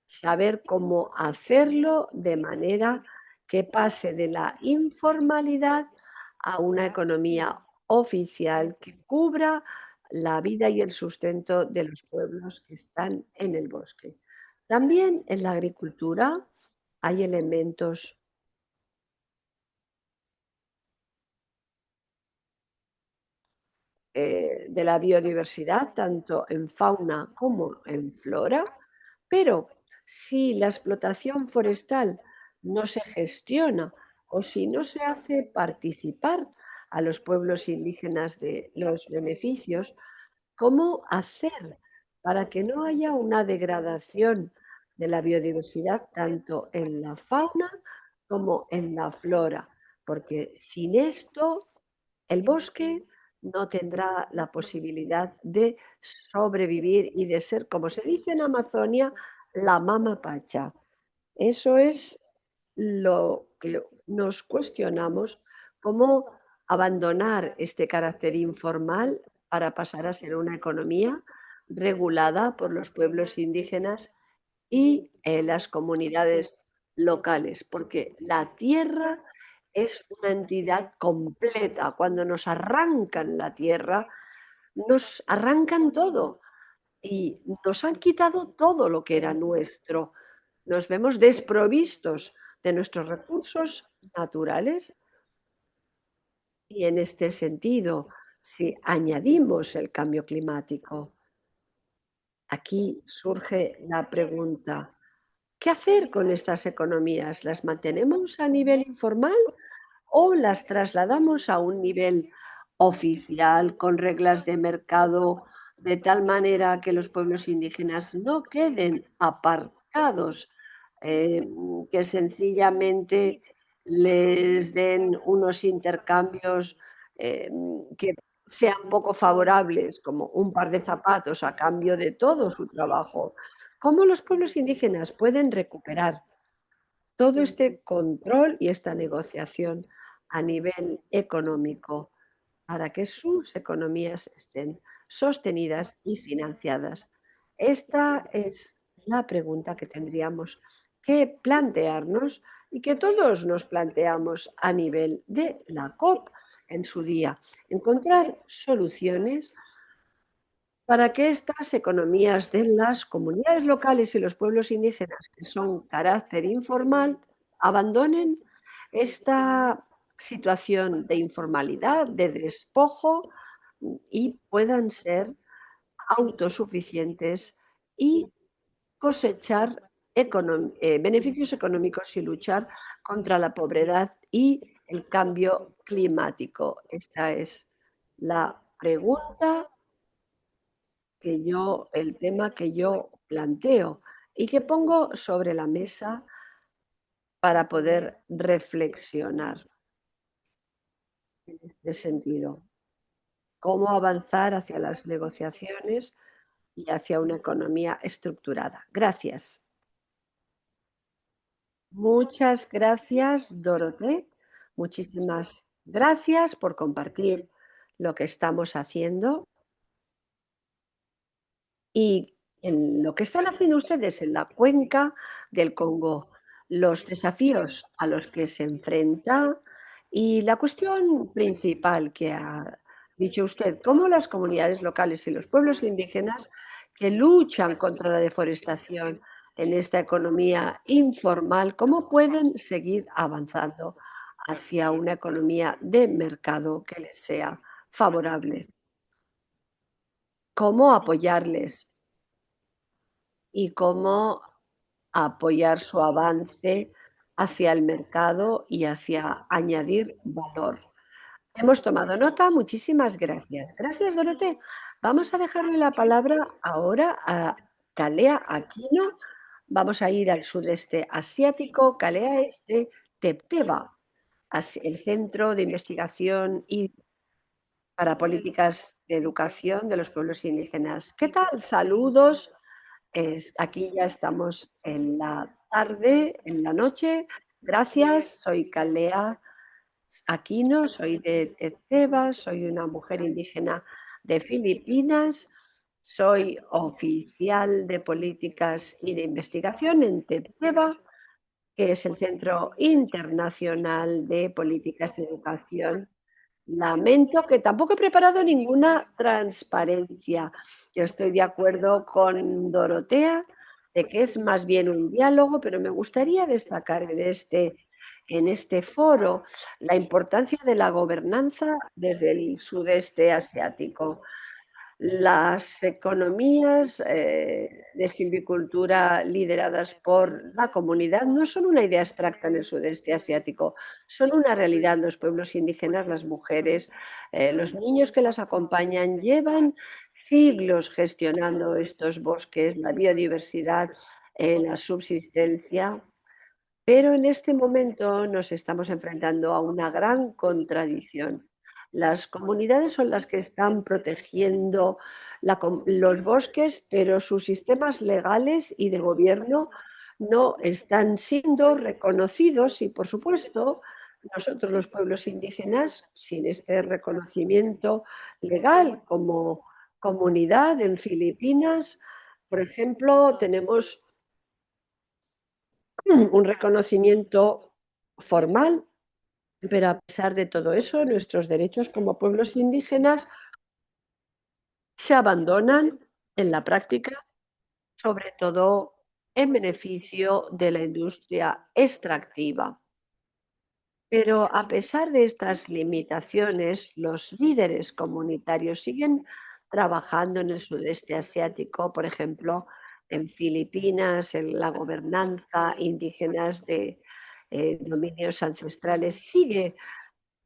saber cómo hacerlo de manera que pase de la informalidad a una economía oficial que cubra la vida y el sustento de los pueblos que están en el bosque. También en la agricultura hay elementos de la biodiversidad, tanto en fauna como en flora, pero si la explotación forestal no se gestiona o si no se hace participar a los pueblos indígenas de los beneficios, ¿cómo hacer para que no haya una degradación de la biodiversidad tanto en la fauna como en la flora? Porque sin esto el bosque no tendrá la posibilidad de sobrevivir y de ser, como se dice en Amazonia, la mama pacha. Eso es lo que nos cuestionamos, cómo abandonar este carácter informal para pasar a ser una economía regulada por los pueblos indígenas y las comunidades locales, porque la tierra es una entidad completa. Cuando nos arrancan la tierra, nos arrancan todo y nos han quitado todo lo que era nuestro. Nos vemos desprovistos de nuestros recursos naturales y en este sentido, si añadimos el cambio climático, aquí surge la pregunta, ¿qué hacer con estas economías? ¿Las mantenemos a nivel informal o las trasladamos a un nivel oficial con reglas de mercado de tal manera que los pueblos indígenas no queden aparcados, eh, que sencillamente les den unos intercambios que sean poco favorables, como un par de zapatos a cambio de todo su trabajo? ¿Cómo los pueblos indígenas pueden recuperar todo este control y esta negociación a nivel económico para que sus economías estén sostenidas y financiadas? Esta es la pregunta que tendríamos que plantearnos y que todos nos planteamos a nivel de la COP en su día. Encontrar soluciones para que estas economías de las comunidades locales y los pueblos indígenas, que son carácter informal, abandonen esta situación de informalidad, de despojo y puedan ser autosuficientes y cosechar beneficios económicos y luchar contra la pobreza y el cambio climático. Esta es la pregunta el tema que yo planteo y que pongo sobre la mesa para poder reflexionar en este sentido. Cómo avanzar hacia las negociaciones y hacia una economía estructurada. Gracias. Muchas gracias, Doroté. Muchísimas gracias por compartir lo que estamos haciendo. Y en lo que están haciendo ustedes en la cuenca del Congo, los desafíos a los que se enfrenta y la cuestión principal que ha dicho usted, cómo las comunidades locales y los pueblos indígenas que luchan contra la deforestación en esta economía informal, cómo pueden seguir avanzando hacia una economía de mercado que les sea favorable. ¿Cómo apoyarles? Y cómo apoyar su avance hacia el mercado y hacia añadir valor. Hemos tomado nota, muchísimas gracias. Gracias, Dorote. Vamos a dejarle la palabra ahora a Calea Aquino. Vamos a ir al sudeste asiático. Calea es de Tepteba, el Centro de Investigación y para Políticas de Educación de los Pueblos Indígenas. ¿Qué tal? Saludos. Aquí ya estamos en la tarde, en la noche. Gracias, soy Calea Aquino, soy de Tebas, soy una mujer indígena de Filipinas, soy oficial de políticas y de investigación en TEPTEBA, que es el Centro Internacional de Políticas de Educación. Lamento que tampoco he preparado ninguna transparencia. Yo estoy de acuerdo con Dorotea de que es más bien un diálogo, pero me gustaría destacar en este foro la importancia de la gobernanza desde el sudeste asiático. Las economías de silvicultura lideradas por la comunidad no son una idea abstracta en el sudeste asiático, son una realidad. Los pueblos indígenas, las mujeres, los niños que las acompañan llevan siglos gestionando estos bosques, la biodiversidad, la subsistencia. Pero en este momento nos estamos enfrentando a una gran contradicción. Las comunidades son las que están protegiendo los bosques, pero sus sistemas legales y de gobierno no están siendo reconocidos y, por supuesto, nosotros los pueblos indígenas, sin este reconocimiento legal como comunidad en Filipinas, por ejemplo, tenemos un reconocimiento formal, pero a pesar de todo eso, nuestros derechos como pueblos indígenas se abandonan en la práctica, sobre todo en beneficio de la industria extractiva. Pero a pesar de estas limitaciones, los líderes comunitarios siguen trabajando en el sudeste asiático, por ejemplo, en Filipinas, en la gobernanza indígenas de dominios ancestrales, sigue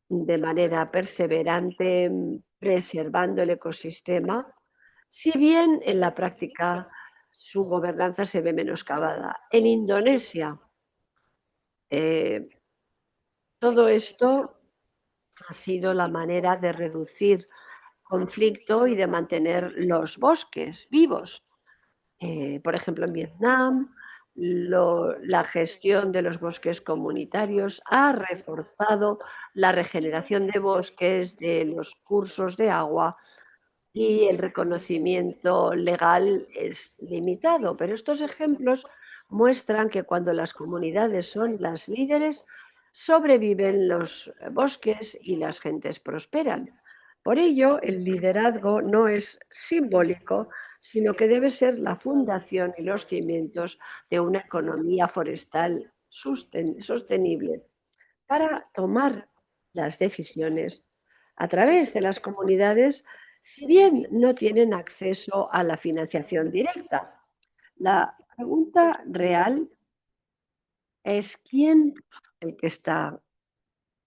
de manera perseverante preservando el ecosistema, si bien en la práctica su gobernanza se ve menoscabada. En Indonesia, eh, todo esto ha sido la manera de reducir conflicto y de mantener los bosques vivos. Por ejemplo, en Vietnam, la gestión de los bosques comunitarios ha reforzado la regeneración de bosques, de los cursos de agua y el reconocimiento legal es limitado. Pero estos ejemplos muestran que cuando las comunidades son las líderes, sobreviven los bosques y las gentes prosperan. Por ello, el liderazgo no es simbólico, sino que debe ser la fundación y los cimientos de una economía forestal sostenible para tomar las decisiones a través de las comunidades, si bien no tienen acceso a la financiación directa. La pregunta real es quién el que está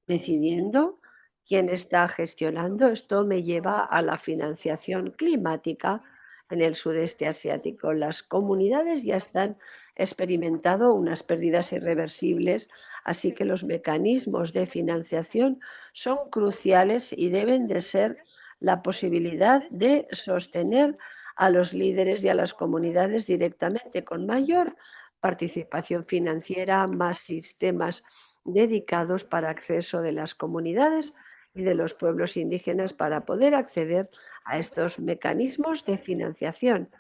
decidiendo, quién está gestionando. Esto me lleva a la financiación climática en el sudeste asiático. Las comunidades ya están experimentando unas pérdidas irreversibles, así que los mecanismos de financiación son cruciales y deben de ser la posibilidad de sostener a los líderes y a las comunidades directamente con mayor participación financiera, más sistemas dedicados para acceso de las comunidades y de los pueblos indígenas para poder acceder a estos mecanismos de financiación.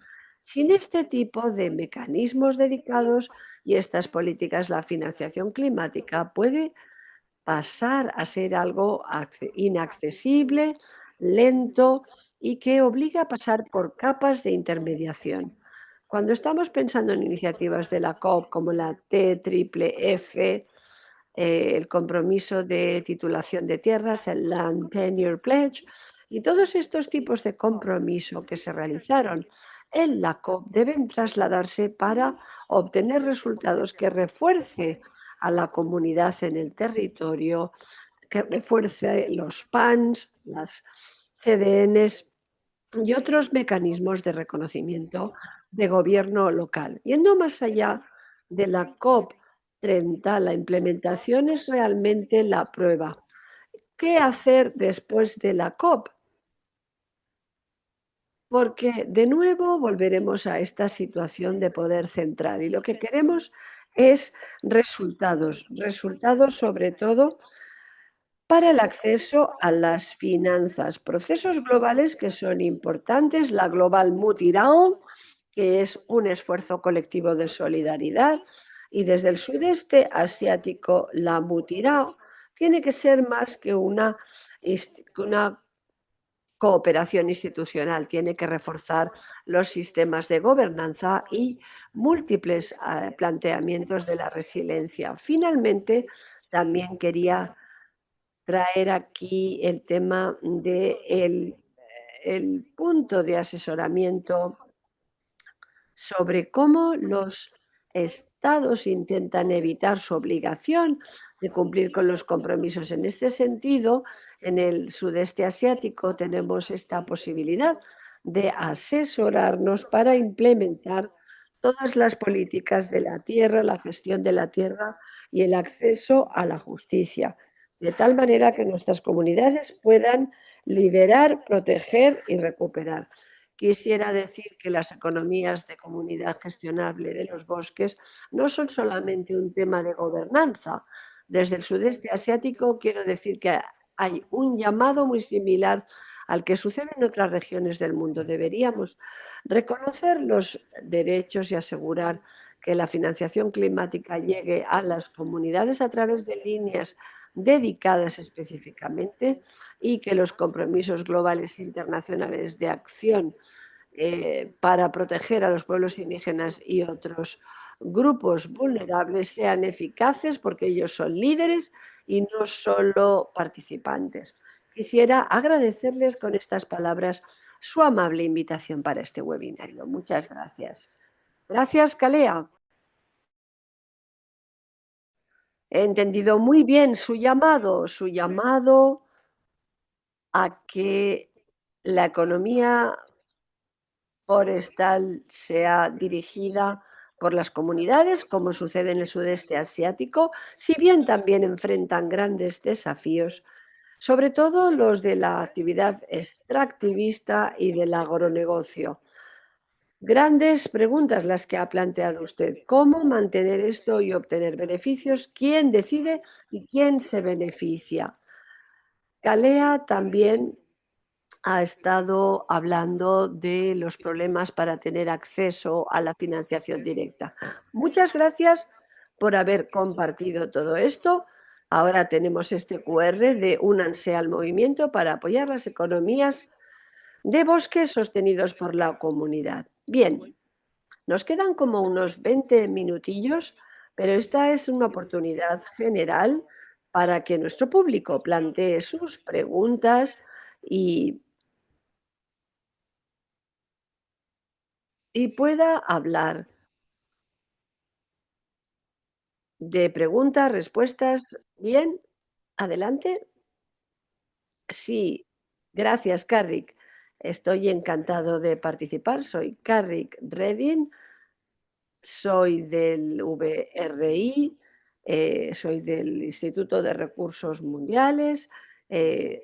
Sin este tipo de mecanismos dedicados y estas políticas, la financiación climática puede pasar a ser algo inaccesible, lento y que obliga a pasar por capas de intermediación. Cuando estamos pensando en iniciativas de la COP como la TFF, el compromiso de titulación de tierras, el Land Tenure Pledge, y todos estos tipos de compromiso que se realizaron en la COP deben trasladarse para obtener resultados que refuerce a la comunidad en el territorio, que refuerce los PANs, las CDNs y otros mecanismos de reconocimiento de gobierno local. Yendo más allá de la COP 30, la implementación es realmente la prueba. ¿Qué hacer después de la COP? Porque de nuevo volveremos a esta situación de poder central y lo que queremos es resultados, resultados sobre todo para el acceso a las finanzas, procesos globales que son importantes, la Global Mutirao, que es un esfuerzo colectivo de solidaridad, y desde el sudeste asiático, la Mutirao tiene que ser más que una cooperación institucional, tiene que reforzar los sistemas de gobernanza y múltiples planteamientos de la resiliencia. Finalmente, también quería traer aquí el tema de el punto de asesoramiento sobre cómo los estados intentan evitar su obligación de cumplir con los compromisos. En este sentido, en el sudeste asiático tenemos esta posibilidad de asesorarnos para implementar todas las políticas de la tierra, la gestión de la tierra y el acceso a la justicia, de tal manera que nuestras comunidades puedan liderar, proteger y recuperar. Quisiera decir que las economías de comunidad gestionable de los bosques no son solamente un tema de gobernanza. Desde el sudeste asiático quiero decir que hay un llamado muy similar al que sucede en otras regiones del mundo. Deberíamos reconocer los derechos y asegurar que la financiación climática llegue a las comunidades a través de líneas dedicadas específicamente y que los compromisos globales internacionales de acción para proteger a los pueblos indígenas y otros grupos vulnerables sean eficaces porque ellos son líderes y no solo participantes. Quisiera agradecerles con estas palabras su amable invitación para este webinario. Muchas gracias. Gracias, Calea. He entendido muy bien su llamado a que la economía forestal sea dirigida por las comunidades, como sucede en el sudeste asiático, si bien también enfrentan grandes desafíos, sobre todo los de la actividad extractivista y del agronegocio. Grandes preguntas las que ha planteado usted. ¿Cómo mantener esto y obtener beneficios? ¿Quién decide y quién se beneficia? Calea también ha estado hablando de los problemas para tener acceso a la financiación directa. Muchas gracias por haber compartido todo esto. Ahora tenemos este QR de Únanse al movimiento para apoyar las economías de bosques sostenidos por la comunidad. Bien, nos quedan como unos 20 minutillos, pero esta es una oportunidad general para que nuestro público plantee sus preguntas y pueda hablar de preguntas, respuestas. Bien, adelante. Sí, gracias, Carrick. Estoy encantado de participar. Soy Carrick Redding, soy del VRI, soy del Instituto de Recursos Mundiales.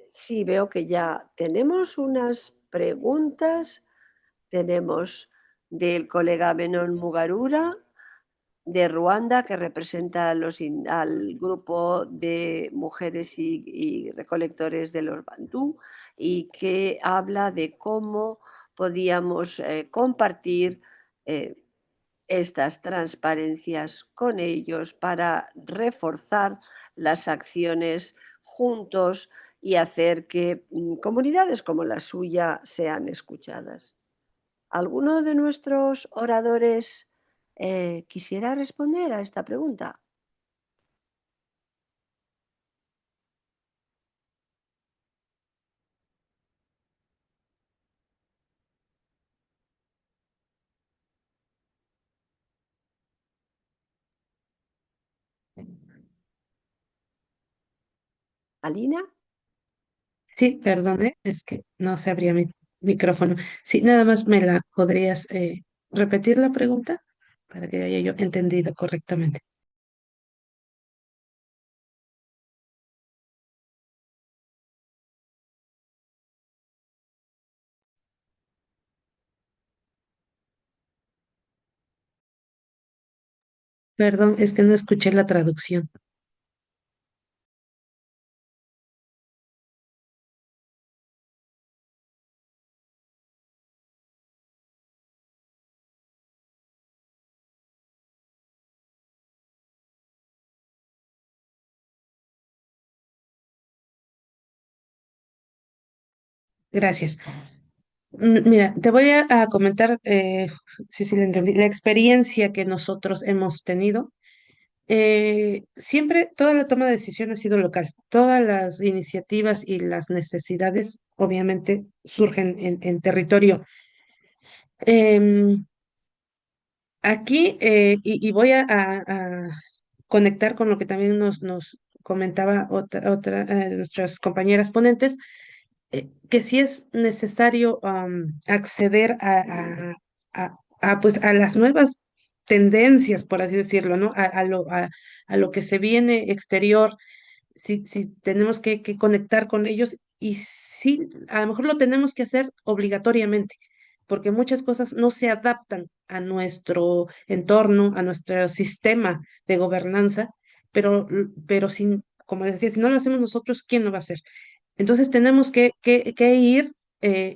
Sí, veo que ya tenemos unas preguntas. Tenemos del colega Benon Mugarura de Ruanda, que representa al grupo de mujeres y recolectores de los Bantú y que habla de cómo podíamos compartir eh, estas transparencias con ellos para reforzar las acciones juntos y hacer que comunidades como la suya sean escuchadas. ¿Alguno de nuestros oradores quisiera responder a esta pregunta? ¿Alina? Sí, perdone, es que no se abría mi micrófono. Sí, nada más me la podrías repetir la pregunta para que haya yo entendido correctamente. Perdón, es que no escuché la traducción. Gracias. Mira, te voy a comentar, sí, lo entendí, la experiencia que nosotros hemos tenido. Siempre toda la toma de decisión ha sido local. Todas las iniciativas y las necesidades, obviamente, surgen en territorio. Em, Aquí, y voy a conectar con lo que también nos comentaba otra de nuestras compañeras ponentes, que sí es necesario acceder pues, a las nuevas tendencias, por así decirlo, ¿no? A lo que se viene exterior, si tenemos que conectar con ellos y sí, a lo mejor lo tenemos que hacer obligatoriamente, porque muchas cosas no se adaptan a nuestro entorno, a nuestro sistema de gobernanza, pero sin, como les decía, si no lo hacemos nosotros, ¿quién lo va a hacer? Entonces tenemos que ir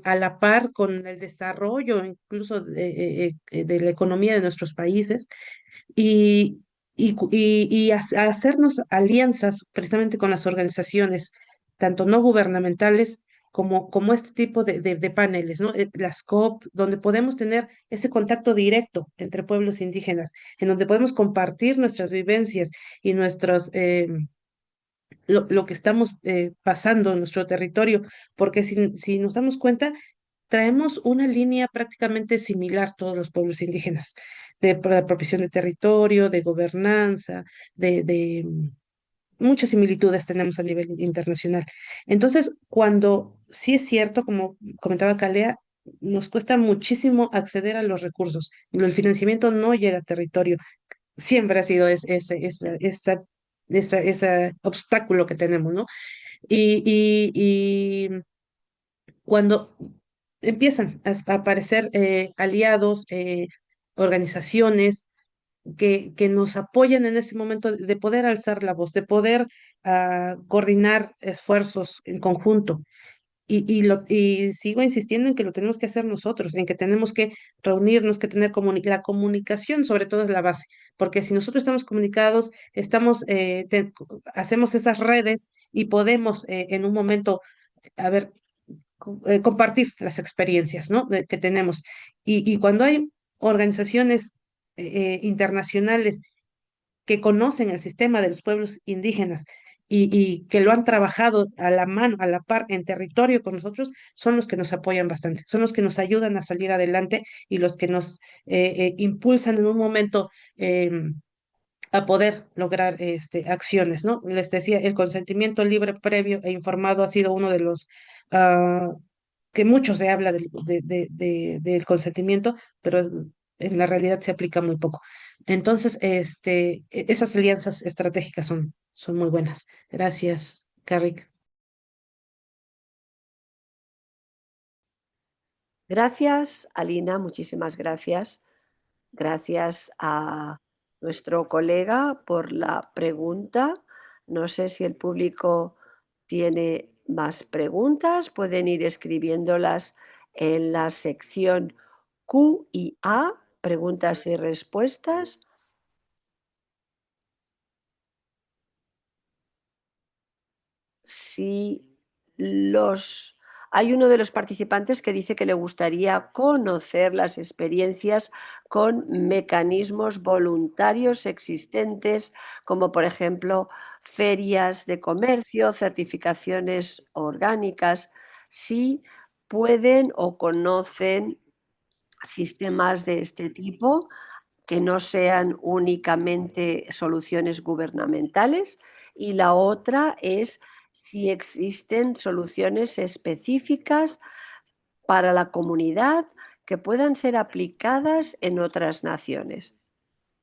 a la par con el desarrollo incluso de la economía de nuestros países y, hacernos alianzas precisamente con las organizaciones, tanto no gubernamentales como este tipo de paneles, ¿no? Las COP, donde podemos tener ese contacto directo entre pueblos indígenas, en donde podemos compartir nuestras vivencias y lo que estamos pasando en nuestro territorio, porque si nos damos cuenta, traemos una línea prácticamente similar todos los pueblos indígenas, de apropiación de territorio, de gobernanza, de muchas similitudes tenemos a nivel internacional. Entonces, cuando sí es cierto, como comentaba Calea, nos cuesta muchísimo acceder a los recursos. El financiamiento no llega a territorio. Siempre ha sido ese obstáculo que tenemos, ¿no? Y cuando empiezan a aparecer aliados, organizaciones que nos apoyan en ese momento de poder alzar la voz, de poder coordinar esfuerzos en conjunto. Y sigo insistiendo en que lo tenemos que hacer nosotros, en que tenemos que reunirnos, que tener la comunicación, sobre todo es la base, porque si nosotros estamos comunicados, hacemos esas redes y podemos en un momento, a ver, compartir las experiencias, ¿no? Que tenemos. Y cuando hay organizaciones internacionales que conocen el sistema de los pueblos indígenas y que lo han trabajado a la mano, a la par, en territorio con nosotros, son los que nos apoyan bastante, son los que nos ayudan a salir adelante y los que nos impulsan en un momento a poder lograr acciones, ¿no? Les decía, el consentimiento libre, previo e informado ha sido uno de los ah, que mucho se habla del consentimiento, pero en la realidad se aplica muy poco. Entonces, esas alianzas estratégicas son muy buenas. Gracias, Carrick. Gracias, Alina, muchísimas gracias. Gracias a nuestro colega por la pregunta. No sé si el público tiene más preguntas. Pueden ir escribiéndolas en la sección Q y A, preguntas y respuestas. Si los... Hay uno de los participantes que dice que le gustaría conocer las experiencias con mecanismos voluntarios existentes, como por ejemplo ferias de comercio, certificaciones orgánicas, si pueden o conocen sistemas de este tipo que no sean únicamente soluciones gubernamentales, y la otra es si existen soluciones específicas para la comunidad que puedan ser aplicadas en otras naciones.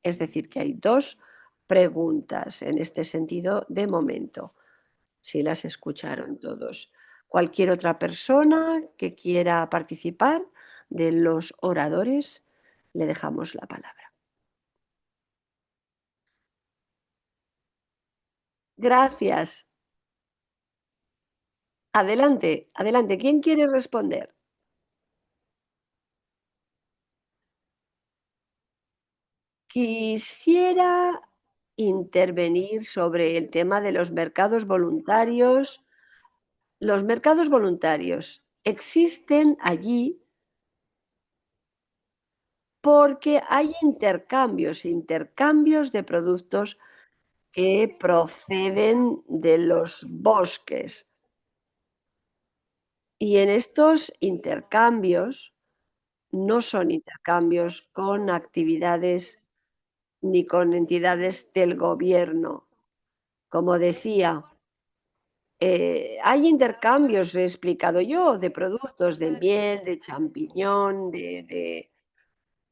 Es decir, que hay dos preguntas en este sentido de momento, si las escucharon todos. Cualquier otra persona que quiera participar de los oradores, le dejamos la palabra. Gracias. Adelante, adelante. ¿Quién quiere responder? Quisiera intervenir sobre el tema de los mercados voluntarios. Los mercados voluntarios. existen allí porque hay intercambios de productos que proceden de los bosques. Y en estos intercambios no son intercambios con actividades ni con entidades del gobierno. Como decía, hay intercambios, he explicado yo, de productos de miel, de champiñón, de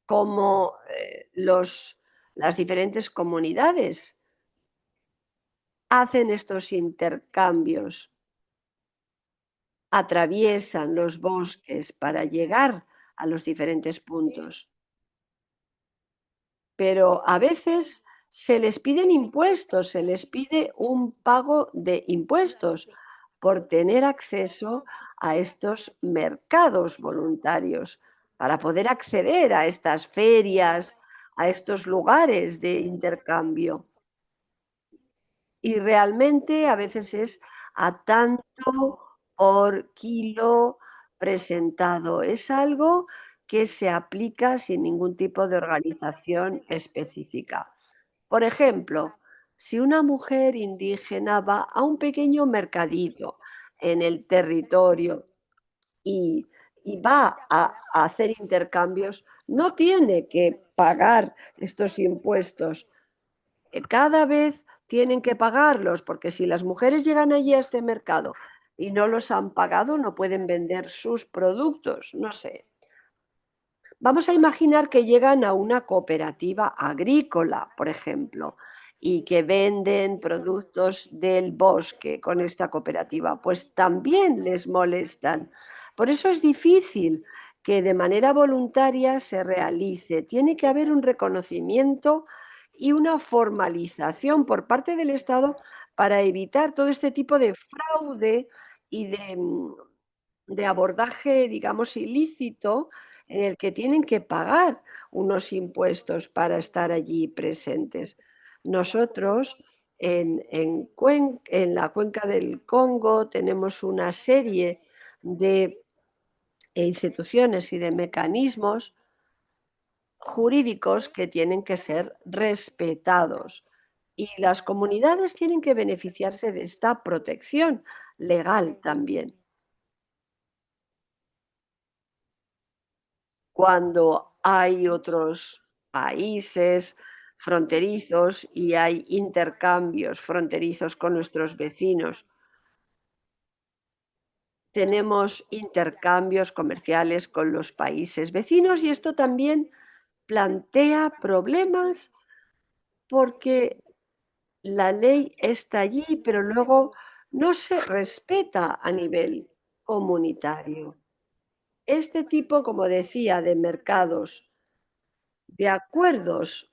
cómo las diferentes comunidades hacen estos intercambios, atraviesan los bosques para llegar a los diferentes puntos. Pero a veces se les piden impuestos, se les pide un pago de impuestos por tener acceso a estos mercados voluntarios, para poder acceder a estas ferias, a estos lugares de intercambio. Y realmente a veces es a tanto por kilo presentado. Es algo que se aplica sin ningún tipo de organización específica. Por ejemplo, si una mujer indígena va a un pequeño mercadito en el territorio y, y va a hacer intercambios, no tiene que pagar estos impuestos. Cada vez tienen que pagarlos, porque si las mujeres llegan allí a este mercado y no los han pagado, no pueden vender sus productos, no sé. Vamos a imaginar que llegan a una cooperativa agrícola, por ejemplo, y que venden productos del bosque con esta cooperativa, pues también les molestan. Por eso es difícil que de manera voluntaria se realice. Tiene que haber un reconocimiento y una formalización por parte del Estado para evitar todo este tipo de fraude y de abordaje, digamos, ilícito en el que tienen que pagar unos impuestos para estar allí presentes. Nosotros en la cuenca del Congo tenemos una serie de instituciones y de mecanismos jurídicos que tienen que ser respetados y las comunidades tienen que beneficiarse de esta protección legal también. Cuando hay otros países fronterizos y hay intercambios fronterizos con nuestros vecinos. Tenemos intercambios comerciales con los países vecinos y esto también plantea problemas porque la ley está allí, pero luego no se respeta a nivel comunitario. Este tipo, como decía, de mercados, de acuerdos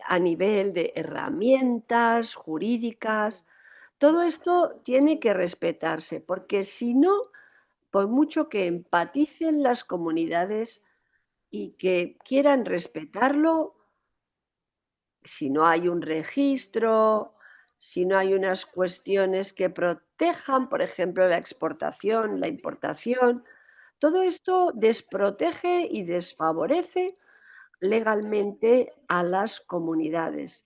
a nivel de herramientas jurídicas. Todo esto tiene que respetarse, porque si no, por mucho que empaticen las comunidades y que quieran respetarlo, si no hay un registro, si no hay unas cuestiones que protejan, por ejemplo, la exportación, la importación, todo esto desprotege y desfavorece legalmente a las comunidades.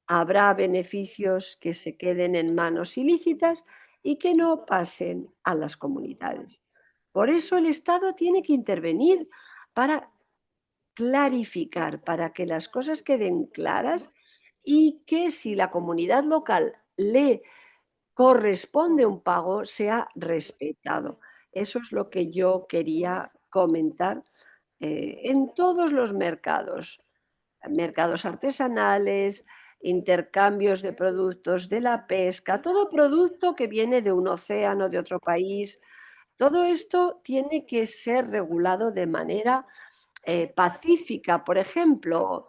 Habrá beneficios que se queden en manos ilícitas y que no pasen a las comunidades. Por eso el Estado tiene que intervenir para clarificar, para que las cosas queden claras y que si la comunidad local le corresponde un pago, sea respetado. Eso es lo que yo quería comentar en todos los mercados, mercados artesanales, intercambios de productos de la pesca, todo producto que viene de un océano, de otro país, todo esto tiene que ser regulado de manera pacífica. Por ejemplo,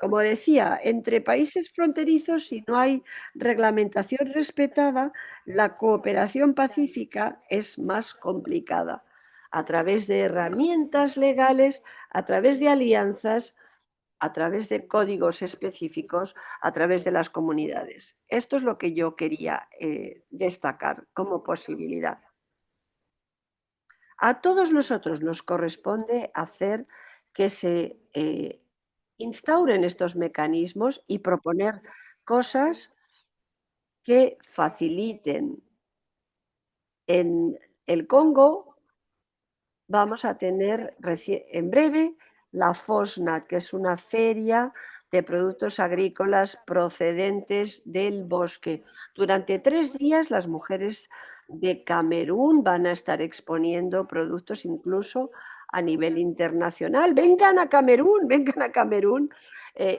como decía, entre países fronterizos, si no hay reglamentación respetada, la cooperación pacífica es más complicada. A través de herramientas legales, a través de alianzas, a través de códigos específicos, a través de las comunidades. Esto es lo que yo quería destacar como posibilidad. A todos nosotros nos corresponde hacer que se instauren estos mecanismos y proponer cosas que faciliten. En el Congo vamos a tener en breve la FOSNAT, que es una feria de productos agrícolas procedentes del bosque. Durante 3 días las mujeres de Camerún van a estar exponiendo productos incluso a nivel internacional. Vengan a Camerún, vengan a Camerún,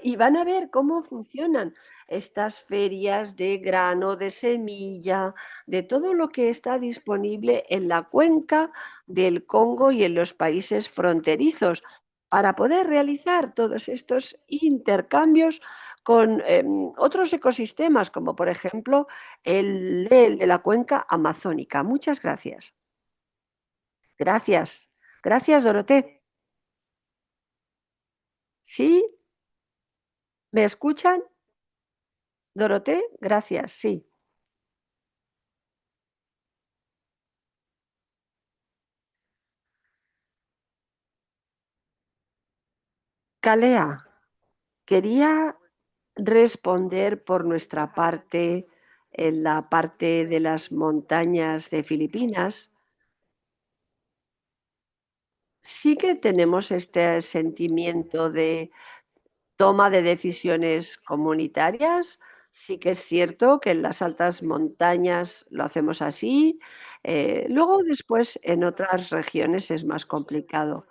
y van a ver cómo funcionan estas ferias de grano, de semilla, de todo lo que está disponible en la cuenca del Congo y en los países fronterizos para poder realizar todos estos intercambios con otros ecosistemas, como por ejemplo el de la cuenca amazónica. Muchas gracias. Gracias. Gracias, Doroté. ¿Sí? ¿Me escuchan? Doroté, gracias, sí. Calea, quería responder por nuestra parte en la parte de las montañas de Filipinas. Sí que tenemos este sentimiento de toma de decisiones comunitarias. Sí que es cierto que en las altas montañas lo hacemos así. Luego después en otras regiones es más complicado.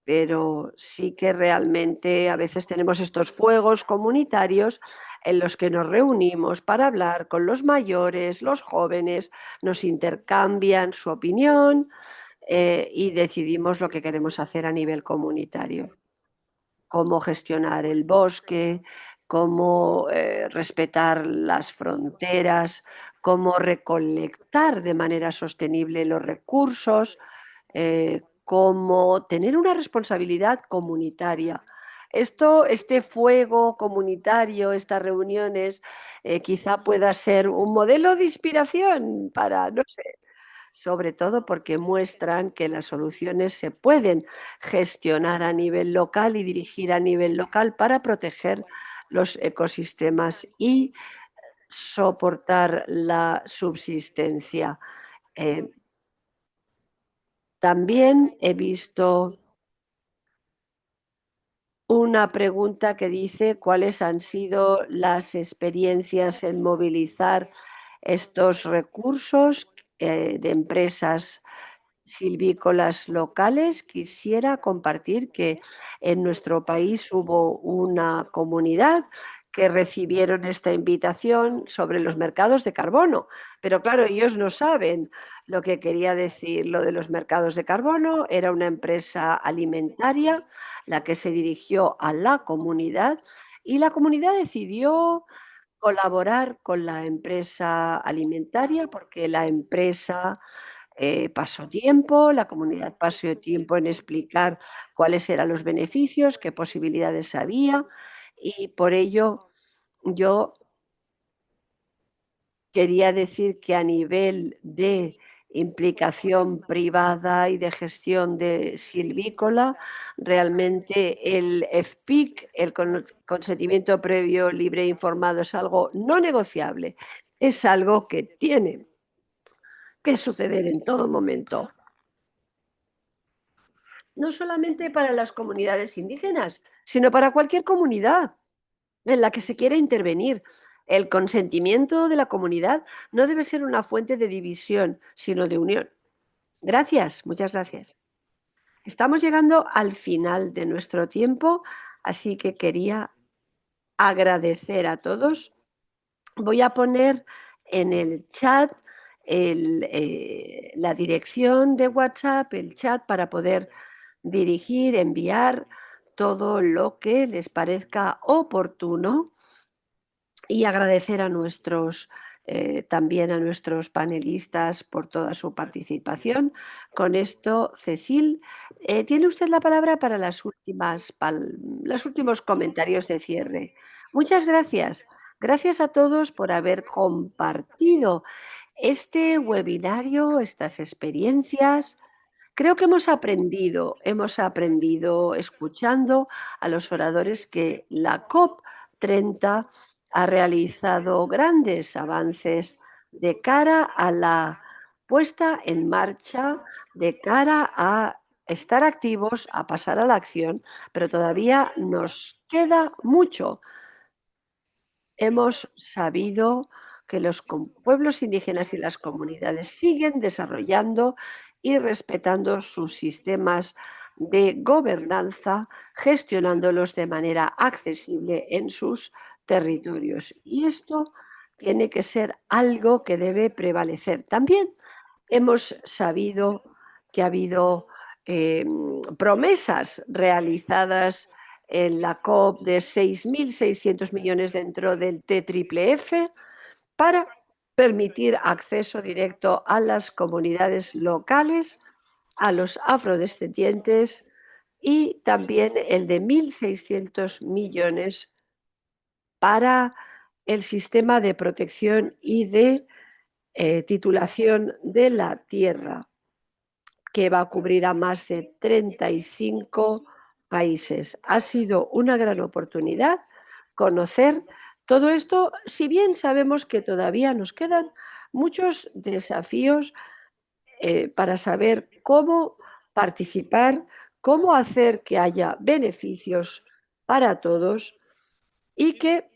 Pero sí que realmente a veces tenemos estos fuegos comunitarios en los que nos reunimos para hablar con los mayores, los jóvenes, nos intercambian su opinión y decidimos lo que queremos hacer a nivel comunitario, cómo gestionar el bosque, cómo respetar las fronteras, cómo recolectar de manera sostenible los recursos, cómo tener una responsabilidad comunitaria. Este fuego comunitario, estas reuniones, quizá pueda ser un modelo de inspiración para, no sé, sobre todo porque muestran que las soluciones se pueden gestionar a nivel local y dirigir a nivel local para proteger los ecosistemas y soportar la subsistencia. Eh, También he visto una pregunta que dice cuáles han sido las experiencias en movilizar estos recursos de empresas silvícolas locales. Quisiera compartir que en nuestro país hubo una comunidad que recibieron esta invitación sobre los mercados de carbono, pero claro, ellos no saben lo que quería decir lo de los mercados de carbono. Era una empresa alimentaria la que se dirigió a la comunidad y la comunidad decidió colaborar con la empresa alimentaria porque la empresa pasó tiempo, la comunidad pasó tiempo en explicar cuáles eran los beneficios, qué posibilidades había y por ello yo quería decir que a nivel de implicación privada y de gestión de silvícola, realmente el FPIC, el consentimiento previo, libre e informado, es algo no negociable, es algo que tiene que suceder en todo momento. No solamente para las comunidades indígenas, sino para cualquier comunidad en la que se quiera intervenir. El consentimiento de la comunidad no debe ser una fuente de división, sino de unión. Gracias, muchas gracias. Estamos llegando al final de nuestro tiempo, así que quería agradecer a todos. Voy a poner en el chat la dirección de WhatsApp, el chat para poder dirigir, enviar todo lo que les parezca oportuno y agradecer a nuestros también a nuestros panelistas por toda su participación. Con esto, Cecil, tiene usted la palabra para los últimos comentarios de cierre. Muchas gracias. Gracias a todos por haber compartido este webinario, estas experiencias. Creo que hemos aprendido escuchando a los oradores que la COP30 ha realizado grandes avances de cara a la puesta en marcha, de cara a estar activos, a pasar a la acción, pero todavía nos queda mucho. Hemos sabido que los pueblos indígenas y las comunidades siguen desarrollando y respetando sus sistemas de gobernanza, gestionándolos de manera accesible en sus territorios. Y esto tiene que ser algo que debe prevalecer. También hemos sabido que ha habido promesas realizadas en la COP de 6.600 millones dentro del TFF para permitir acceso directo a las comunidades locales, a los afrodescendientes y también el de 1.600 millones para el sistema de protección y de titulación de la tierra, que va a cubrir a más de 35 países. Ha sido una gran oportunidad conocer todo esto, si bien sabemos que todavía nos quedan muchos desafíos para saber cómo participar, cómo hacer que haya beneficios para todos y que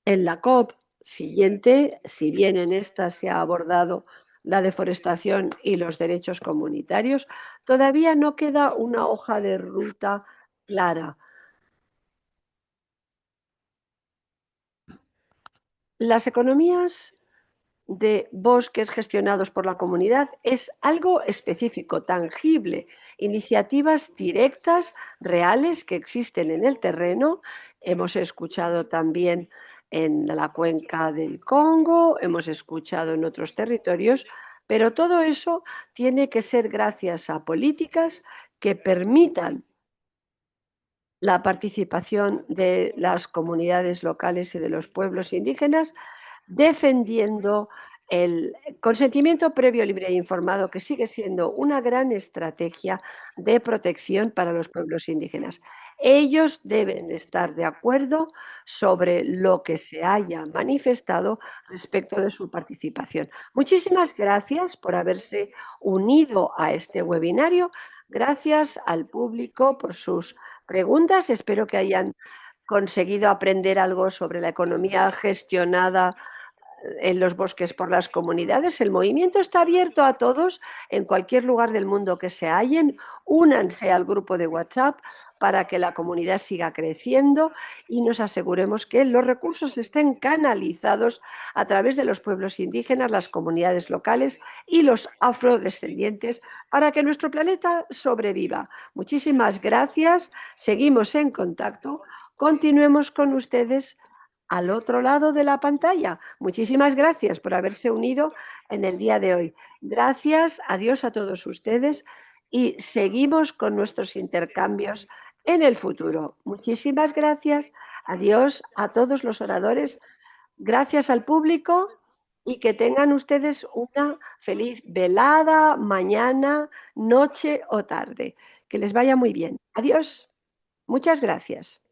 en la COP siguiente, si bien en esta se ha abordado la deforestación y los derechos comunitarios, todavía no queda una hoja de ruta clara. Las economías de bosques gestionados por la comunidad es algo específico, tangible, iniciativas directas, reales que existen en el terreno. Hemos escuchado también en la cuenca del Congo, hemos escuchado en otros territorios, pero todo eso tiene que ser gracias a políticas que permitan la participación de las comunidades locales y de los pueblos indígenas, defendiendo el consentimiento previo, libre e informado, que sigue siendo una gran estrategia de protección para los pueblos indígenas. Ellos deben estar de acuerdo sobre lo que se haya manifestado respecto de su participación. Muchísimas gracias por haberse unido a este webinario. Gracias al público por sus preguntas. Espero que hayan conseguido aprender algo sobre la economía gestionada en los bosques por las comunidades. El movimiento está abierto a todos en cualquier lugar del mundo que se hallen. Únanse al grupo de WhatsApp para que la comunidad siga creciendo y nos aseguremos que los recursos estén canalizados a través de los pueblos indígenas, las comunidades locales y los afrodescendientes para que nuestro planeta sobreviva. Muchísimas gracias. Seguimos en contacto. Continuemos con ustedes al otro lado de la pantalla. Muchísimas gracias por haberse unido en el día de hoy. Gracias, adiós a todos ustedes y seguimos con nuestros intercambios en el futuro. Muchísimas gracias, adiós a todos los oradores, gracias al público y que tengan ustedes una feliz velada, mañana, noche o tarde. Que les vaya muy bien. Adiós. Muchas gracias.